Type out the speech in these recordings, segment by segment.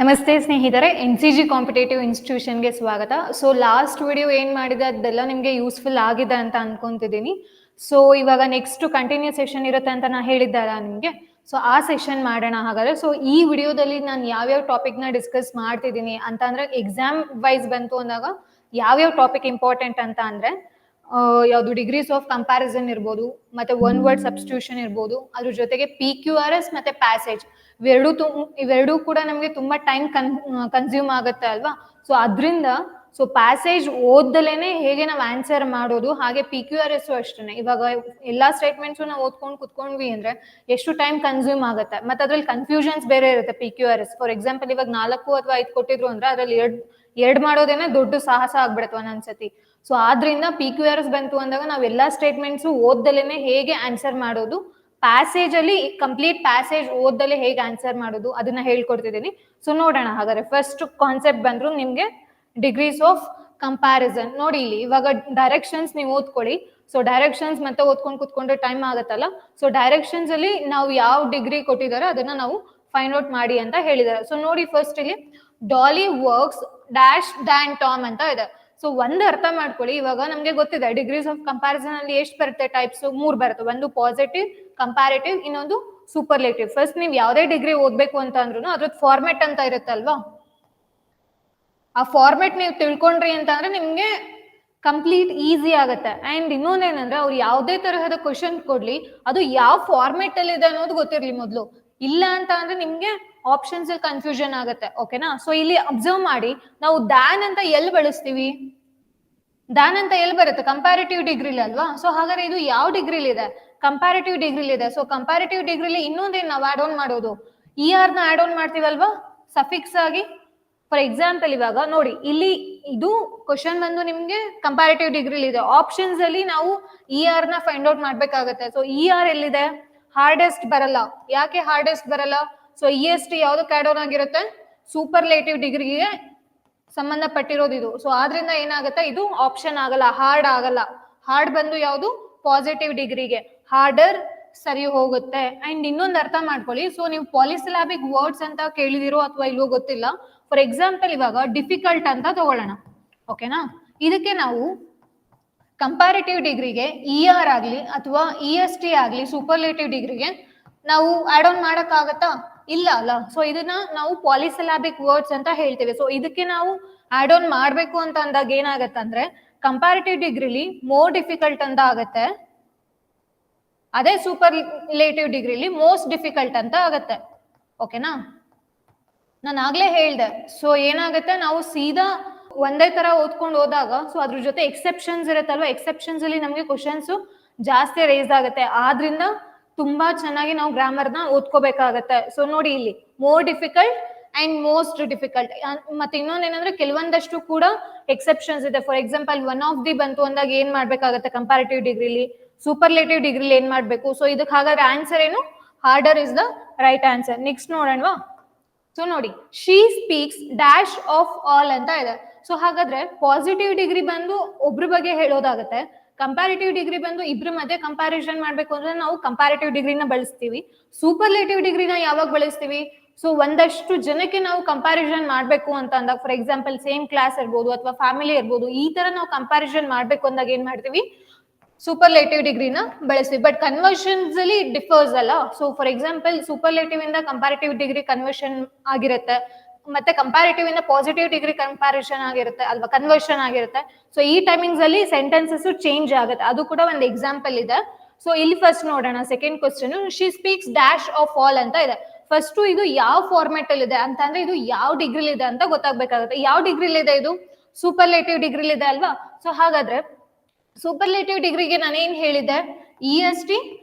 ನಮಸ್ತೆ ಸ್ನೇಹಿತರೆ, NCG competitive ಇನ್ಸ್ಟಿಟ್ಯೂಷನ್ಗೆ ಸ್ವಾಗತ. ಸೊ ಲಾಸ್ಟ್ ವಿಡಿಯೋ ಏನು ಮಾಡಿದೆ ಅದೆಲ್ಲ ನಿಮಗೆ ಯೂಸ್ಫುಲ್ ಆಗಿದೆ ಅಂತ ಅನ್ಕೊಂತಿದ್ದೀನಿ. ಸೊ ಇವಾಗ ನೆಕ್ಸ್ಟ್ ಕಂಟಿನ್ಯೂ ಸೆಷನ್ ಇರುತ್ತೆ ಅಂತ ನಾನು ಹೇಳಿದ್ದಲ್ಲ ನಿಮಗೆ. ಸೊ ಆ ಸೆಷನ್ ಮಾಡೋಣ ಹಾಗಾದ್ರೆ. ಸೊ ಈ ವಿಡಿಯೋದಲ್ಲಿ ನಾನು ಯಾವ್ಯಾವ ಟಾಪಿಕ್ನ ಡಿಸ್ಕಸ್ ಮಾಡ್ತಿದ್ದೀನಿ ಅಂತ ಅಂದರೆ ಎಕ್ಸಾಮ್ ವೈಸ್ ಬಂತು ಅಂದಾಗ ಯಾವ್ಯಾವ ಟಾಪಿಕ್ ಇಂಪಾರ್ಟೆಂಟ್ ಅಂತ ಅಂದರೆ ಯಾವುದು ಡಿಗ್ರೀಸ್ ಆಫ್ ಕಂಪ್ಯಾರಿಸನ್ ಇರ್ಬೋದು, ಮತ್ತೆ ಒನ್ ವರ್ಡ್ ಸಬ್ಸ್ಟಿಟ್ಯೂಷನ್ ಇರ್ಬೋದು, ಅದ್ರ ಜೊತೆಗೆ PQRS ಮತ್ತೆ ಪ್ಯಾಸೇಜ್ ಇವೆರಡೂ ಕೂಡ ನಮಗೆ ತುಂಬಾ ಟೈಮ್ ಕನ್ಸ್ಯೂಮ್ ಆಗುತ್ತೆ ಅಲ್ವಾ. ಸೊ ಅದರಿಂದ ಪ್ಯಾಸೇಜ್ ಓದ್ದಲೇನೆ ಹೇಗೆ ನಾವು ಆನ್ಸರ್ ಮಾಡೋದು, ಹಾಗೆ PQRS ಅಷ್ಟೇ. ಇವಾಗ ಎಲ್ಲಾ ಸ್ಟೇಟ್ಮೆಂಟ್ಸು ನಾವು ಓದ್ಕೊಂಡು ಕುತ್ಕೊಂಡ್ವಿ ಅಂದ್ರೆ ಎಷ್ಟು ಟೈಮ್ ಕನ್ಸ್ಯೂಮ್ ಆಗುತ್ತೆ, ಮತ್ತೆ ಅದ್ರಲ್ಲಿ ಕನ್ಫ್ಯೂಷನ್ಸ್ ಬೇರೆ ಇರುತ್ತೆ. PQRS ಫಾರ್ ಎಕ್ಸಾಂಪಲ್ ಇವಾಗ 4 ಅಥವಾ 5 ಕೊಟ್ಟಿದ್ರು ಅಂದ್ರೆ ಅದ್ರಲ್ಲಿ ಎರಡು ಮಾಡೋದೇನೆ ದೊಡ್ಡ ಸಾಹಸ ಆಗ್ಬಿಡುತ್ತೆ ಒಂದೊಂದ್ಸತಿ. ಸೊ ಆದ್ರಿಂದ PQRS ಬಂತು ಅಂದಾಗ ನಾವ್ ಎಲ್ಲಾ ಸ್ಟೇಟ್ಮೆಂಟ್ಸು ಓದ್ದಲೇನೆ ಹೇಗೆ ಆನ್ಸರ್ ಮಾಡೋದು, ಪ್ಯಾಸೇಜ್ ಅಲ್ಲಿ ಕಂಪ್ಲೀಟ್ ಪ್ಯಾಸೇಜ್ ಓದ್ದಲೆ ಹೇಗೆ ಆನ್ಸರ್ ಮಾಡೋದು ಅದನ್ನ ಹೇಳ್ಕೊಡ್ತಿದ್ದೀನಿ. ಸೊ ನೋಡೋಣ ಹಾಗಾದ್ರೆ. ಫಸ್ಟ್ ಕಾನ್ಸೆಪ್ಟ್ ಬಂದ್ರು ನಿಮ್ಗೆ ಡಿಗ್ರೀಸ್ ಆಫ್ ಕಂಪ್ಯಾರಿಸನ್. ನೋಡಿ ಇಲ್ಲಿ ಇವಾಗ ಡೈರೆಕ್ಷನ್ಸ್ ನೀವು ಓದ್ಕೊಳ್ಳಿ. ಸೊ ಡೈರೆಕ್ಷನ್ಸ್ ಮತ್ತೆ ಓದ್ಕೊಂಡು ಕುತ್ಕೊಂಡ್ರೆ ಟೈಮ್ ಆಗುತ್ತಲ್ಲ. ಸೊ ಡೈರೆಕ್ಷನ್ಸ್ ಅಲ್ಲಿ ನಾವು ಯಾವ ಡಿಗ್ರಿ ಕೊಟ್ಟಿದ್ದಾರೆ ಅದನ್ನ ನಾವು ಫೈಂಡ್ ಔಟ್ ಮಾಡಿ ಅಂತ ಹೇಳಿದ್ದಾರೆ. ಸೊ ನೋಡಿ ಫಸ್ಟ್ ಇಲ್ಲಿ Dolly works dash Dan Tom ಅಂತ ಇದೆ. ಸೊ ಒಂದು ಅರ್ಥ ಮಾಡ್ಕೊಳ್ಳಿ, ಇವಾಗ ನಮ್ಗೆ ಗೊತ್ತಿದೆ ಡಿಗ್ರೀಸ್ ಆಫ್ ಕಂಪ್ಯಾರಿಸನ್ ಅಲ್ಲಿ ಎಷ್ಟು ಬರುತ್ತೆ ಟೈಪ್ಸ್, 3 ಬರುತ್ತೆ. ಒಂದು ಪಾಸಿಟಿವ್, ಕಂಪ್ಯಾರಿಟಿವ್, ಇನ್ನೊಂದು ಸೂಪರ್ಲೇಟಿವ್. ಫಸ್ಟ್ ನೀವು ಯಾವುದೇ ಡಿಗ್ರಿ ಓದ್ಬೇಕು ಅಂತ ಅಂದ್ರೂ ಅದ್ರದ್ದು ಫಾರ್ಮೆಟ್ ಅಂತ ಇರುತ್ತಲ್ವಾ, ಆ ಫಾರ್ಮೆಟ್ ನೀವು ತಿಳ್ಕೊಂಡ್ರಿ ಅಂತ ಅಂದ್ರೆ ನಿಮ್ಗೆ ಕಂಪ್ಲೀಟ್ ಈಸಿ ಆಗುತ್ತೆ. ಅಂಡ್ ಇನ್ನೊಂದೇನಂದ್ರೆ ಅವ್ರು ಯಾವುದೇ ತರಹದ ಕ್ವಶನ್ ಕೊಡ್ಲಿ ಅದು ಯಾವ ಫಾರ್ಮೆಟ್ ಅಲ್ಲಿ ಇದೆ ಅನ್ನೋದು ಗೊತ್ತಿರ್ಲಿ ಮೊದಲು. ಇಲ್ಲ ಅಂತ ಅಂದ್ರೆ ನಿಮ್ಗೆ ಆಪ್ಷನ್ಸ್ ಅಲ್ಲಿ ಕನ್ಫ್ಯೂಷನ್ ಆಗುತ್ತೆ. ಓಕೆನಾ. ಸೊ ಇಲ್ಲಿ ಅಬ್ಸರ್ವ್ ಮಾಡಿ, ನಾವು ಡ್ಯಾನ್ ಅಂತ ಎಲ್ಲಿ ಬಳಸ್ತೀವಿ, ಡ್ಯಾನ್ ಅಂತ ಎಲ್ಲಿ ಬರುತ್ತೆ, ಕಂಪ್ಯಾರಿಟಿವ್ ಡಿಗ್ರಿಲಿ ಅಲ್ವಾ. ಸೊ ಹಾಗಾದ್ರೆ ಇದು ಯಾವ ಡಿಗ್ರಿಲಿ ಇದೆ, ಕಂಪ್ಯಾರಿಟಿವ್ ಡಿಗ್ರಿಲಿ ಇದೆ. ಸೊ ಕಂಪ್ಯಾರಿಟಿವ್ ಡಿಗ್ರಿಲಿ ಇನ್ನೊಂದೇನು ನಾವು ಆಡ್ ಆನ್ ಮಾಡೋದು, ER ನ ಆಡ್ ಆನ್ ಮಾಡ್ತೀವಲ್ವಾ ಸಫಿಕ್ಸ್ ಆಗಿ. ಫಾರ್ ಎಕ್ಸಾಂಪಲ್ ಇವಾಗ ನೋಡಿ ಇಲ್ಲಿ ಇದು ಕ್ವಶನ್ ಬಂದು ನಿಮ್ಗೆ ಕಂಪ್ಯಾರಿಟಿವ್ ಡಿಗ್ರಿಲಿ ಇದೆ. ಆಪ್ಷನ್ಸ್ ಅಲ್ಲಿ ನಾವು ER ನ ಫೈಂಡ್ ಔಟ್ ಮಾಡ್ಬೇಕಾಗತ್ತೆ. ಸೊ ER ಎಲ್ಲಿದೆ, ಹಾರ್ಡೆಸ್ಟ್ ಬರಲ್ಲ. ಯಾಕೆ ಹಾರ್ಡೆಸ್ಟ್ ಬರಲ್ಲ, ಸೊ EST ಯಾವ್ದಕ್ಕೆ ಆಡ್ ಆನ್ ಆಗಿರುತ್ತೆ, ಸೂಪರ್ಲೇಟಿವ್ ಡಿಗ್ರಿಗೆ ಸಂಬಂಧಪಟ್ಟಿರೋದು ಇದು. ಸೊ ಆದ್ರಿಂದ ಏನಾಗುತ್ತೆ, ಇದು ಆಪ್ಷನ್ ಆಗಲ್ಲ, ಹಾರ್ಡ್ ಆಗಲ್ಲ. ಹಾರ್ಡ್ ಬಂದು ಯಾವುದು, ಪಾಸಿಟಿವ್ ಡಿಗ್ರಿಗೆ. ಹಾರ್ಡರ್ ಸರಿ ಹೋಗುತ್ತೆ. ಅಂಡ್ ಇನ್ನೊಂದು ಅರ್ಥ ಮಾಡ್ಕೊಳ್ಳಿ, ಸೊ ನೀವು ಪಾಲಿಸಿಲಾಬಿಕ್ ವರ್ಡ್ಸ್ ಅಂತ ಕೇಳಿದಿರೋ ಅಥವಾ ಇಲ್ವೋ ಗೊತ್ತಿಲ್ಲ. ಫಾರ್ ಎಕ್ಸಾಂಪಲ್ ಇವಾಗ ಡಿಫಿಕಲ್ಟ್ ಅಂತ ತಗೊಳ್ಳೋಣ. ಓಕೆನಾ. ಇದಕ್ಕೆ ನಾವು ಕಂಪ್ಯಾರಿಟಿವ್ ಡಿಗ್ರಿಗೆ ER ಆಗ್ಲಿ ಅಥವಾ EST ಆಗ್ಲಿ ಸೂಪರ್ಲೇಟಿವ್ ಡಿಗ್ರಿಗೆ ನಾವು ಆಡ್ ಆನ್ ಮಾಡಕ್ಕಾಗತ್ತಾ, ಇಲ್ಲ ಅಲ್ಲ. ಸೊ ಇದನ್ನ ನಾವು ಪಾಲಿಸಿಲಾಬಿಕ್ ವರ್ಡ್ಸ್ ಅಂತ ಹೇಳ್ತೇವೆ. ಸೊ ಇದಕ್ಕೆ ನಾವು ಆಡ್ ಆನ್ ಮಾಡ್ಬೇಕು ಅಂತ ಅಂದಾಗ ಏನಾಗತ್ತೆ ಅಂದ್ರೆ ಕಂಪ್ಯಾರಿಟಿವ್ ಡಿಗ್ರಿಲಿ ಮೋರ್ ಡಿಫಿಕಲ್ಟ್ ಅಂತ ಆಗತ್ತೆ, ಅದೇ ಸೂಪರ್ಲೇಟಿವ್ ಡಿಗ್ರಿಲಿ ಮೋಸ್ಟ್ ಡಿಫಿಕಲ್ಟ್ ಅಂತ ಆಗತ್ತೆ. ಓಕೆನಾ. ನಾನು ಆಗ್ಲೇ ಹೇಳ್ದೆ, ಸೊ ಏನಾಗುತ್ತೆ ನಾವು ಸೀದಾ ಒಂದೇ ತರ ಓದ್ಕೊಂಡು ಹೋದಾಗ ಸೊ ಅದ್ರ ಜೊತೆ ಎಕ್ಸೆಪ್ಷನ್ಸ್ ಇರುತ್ತಲ್ವಾ, ಎಕ್ಸೆಪ್ಷನ್ಸ್ ಅಲ್ಲಿ ನಮ್ಗೆ ಕ್ವಶನ್ಸ್ ಜಾಸ್ತಿ ರೇಸ್ ಆಗುತ್ತೆ. ಆದ್ರಿಂದ ತುಂಬಾ ಚೆನ್ನಾಗಿ ನಾವು ಗ್ರಾಮರ್ನ ಓದ್ಕೋಬೇಕಾಗತ್ತೆ. ಸೊ ನೋಡಿ ಇಲ್ಲಿ more difficult and most difficult. ಮತ್ತೆ ಇನ್ನೊಂದೇನಂದ್ರೆ ಕೆಲವೊಂದಷ್ಟು ಕೂಡ ಎಕ್ಸೆಪ್ಷನ್ಸ್ ಇದೆ. For example one of the ಬಂತು ಅಂದಾಗ ಏನ್ ಮಾಡ್ಬೇಕಾಗತ್ತೆ ಕಂಪ್ಯಾರಿಟಿವ್ ಡಿಗ್ರಿಲಿ, ಸೂಪರ್ಲೇಟಿವ್ ಡಿಗ್ರಿಲಿ ಏನ್ ಮಾಡ್ಬೇಕು. ಸೊ ಇದಕ್ಕೆ ಹಾಗಾದ್ರೆ ಆನ್ಸರ್ ಏನು, harder is the right answer. Next ನೋಡೋಣವಾ. ಸೊ ನೋಡಿ she speaks dash of all ಅಂತ ಇದೆ. ಸೊ ಹಾಗಾದ್ರೆ ಪಾಸಿಟಿವ್ ಡಿಗ್ರಿ ಬಂದು ಒಬ್ರ ಬಗ್ಗೆ ಹೇಳೋದಾಗತ್ತೆ, ಕಂಪ್ಯಾರಿಟಿವ್ ಡಿಗ್ರಿ ಬಂದು ಇಬ್ರ ಮಧ್ಯೆ ಕಂಪ್ಯಾರಿಸನ್ ಮಾಡ್ಬೇಕು ಅಂದ್ರೆ ನಾವು ಕಂಪ್ಯಾರಿಟಿವ್ ಡಿಗ್ರಿನ ಬಳಸ್ತೀವಿ. ಸೂಪರ್ಲೇಟಿವ್ ಡಿಗ್ರಿನ ಯಾವಾಗ ಬಳಸ್ತೀವಿ, ಸೊ ಒಂದಷ್ಟು ಜನಕ್ಕೆ ನಾವು ಕಂಪ್ಯಾರಿಸನ್ ಮಾಡ್ಬೇಕು ಅಂತ ಅಂದಾಗ, ಫಾರ್ ಎಕ್ಸಾಂಪಲ್ ಸೇಮ್ ಕ್ಲಾಸ್ ಇರ್ಬೋದು ಅಥವಾ ಫ್ಯಾಮಿಲಿ ಇರ್ಬೋದು, ಈ ತರ ನಾವು ಕಂಪ್ಯಾರಿಸನ್ ಮಾಡ್ಬೇಕು ಅಂದಾಗ ಏನ್ ಮಾಡ್ತೀವಿ, ಸೂಪರ್ಲೇಟಿವ್ ಡಿಗ್ರಿನ ಬಳಸ್ತೀವಿ. ಬಟ್ ಕನ್ವರ್ಷನ್ಸ್ ಅಲ್ಲಿ ಡಿಫರ್ಸ್ ಅಲ್ಲ. ಸೊ ಫಾರ್ ಎಕ್ಸಾಂಪಲ್ ಸೂಪರ್ಲೇಟಿವ್ ಇಂದ ಕಂಪ್ಯಾರಿಟಿವ್ ಡಿಗ್ರಿ ಕನ್ವರ್ಷನ್ ಆಗಿರುತ್ತೆ, ಮತ್ತೆ ಕಂಪ್ಯಾರಿಟಿವ್ ಇಂದ ಪಾಸಿಟಿವ್ ಡಿಗ್ರಿ ಕಂಪ್ಯಾರಿಸನ್ ಆಗಿರುತ್ತೆ ಅಲ್ವಾ, ಕನ್ವರ್ಷನ್ ಆಗಿರುತ್ತೆ. ಸೊ ಈ ಟೈಮಿಂಗ್ಸ್ ಅಲ್ಲಿ ಸೆಂಟೆನ್ಸಸ್ ಚೇಂಜ್ ಆಗುತ್ತೆ, ಅದು ಕೂಡ ಒಂದು ಎಕ್ಸಾಂಪಲ್ ಇದೆ. ಸೊ ಇಲ್ಲಿ ಫಸ್ಟ್ ನೋಡೋಣ second question, she speaks dash of all ಅಂತ ಇದೆ. ಫಸ್ಟ್ ಇದು ಯಾವ ಫಾರ್ಮೆಟ್ ಅಲ್ಲಿ ಇದೆ ಅಂತ ಅಂದ್ರೆ ಇದು ಯಾವ ಡಿಗ್ರಿಲಿ ಇದೆ ಅಂತ ಗೊತ್ತಾಗ್ಬೇಕಾಗುತ್ತೆ. ಯಾವ ಡಿಗ್ರಿಲಿ ಇದೆ ಇದು, ಸೂಪರ್ಲೇಟಿವ್ ಡಿಗ್ರಿಲಿ ಇದೆ ಅಲ್ವಾ. ಸೊ ಹಾಗಾದ್ರೆ ಸೂಪರ್ಲೇಟಿವ್ ಡಿಗ್ರಿಗೆ ನಾನು ಏನ್ ಹೇಳಿದೆ, EST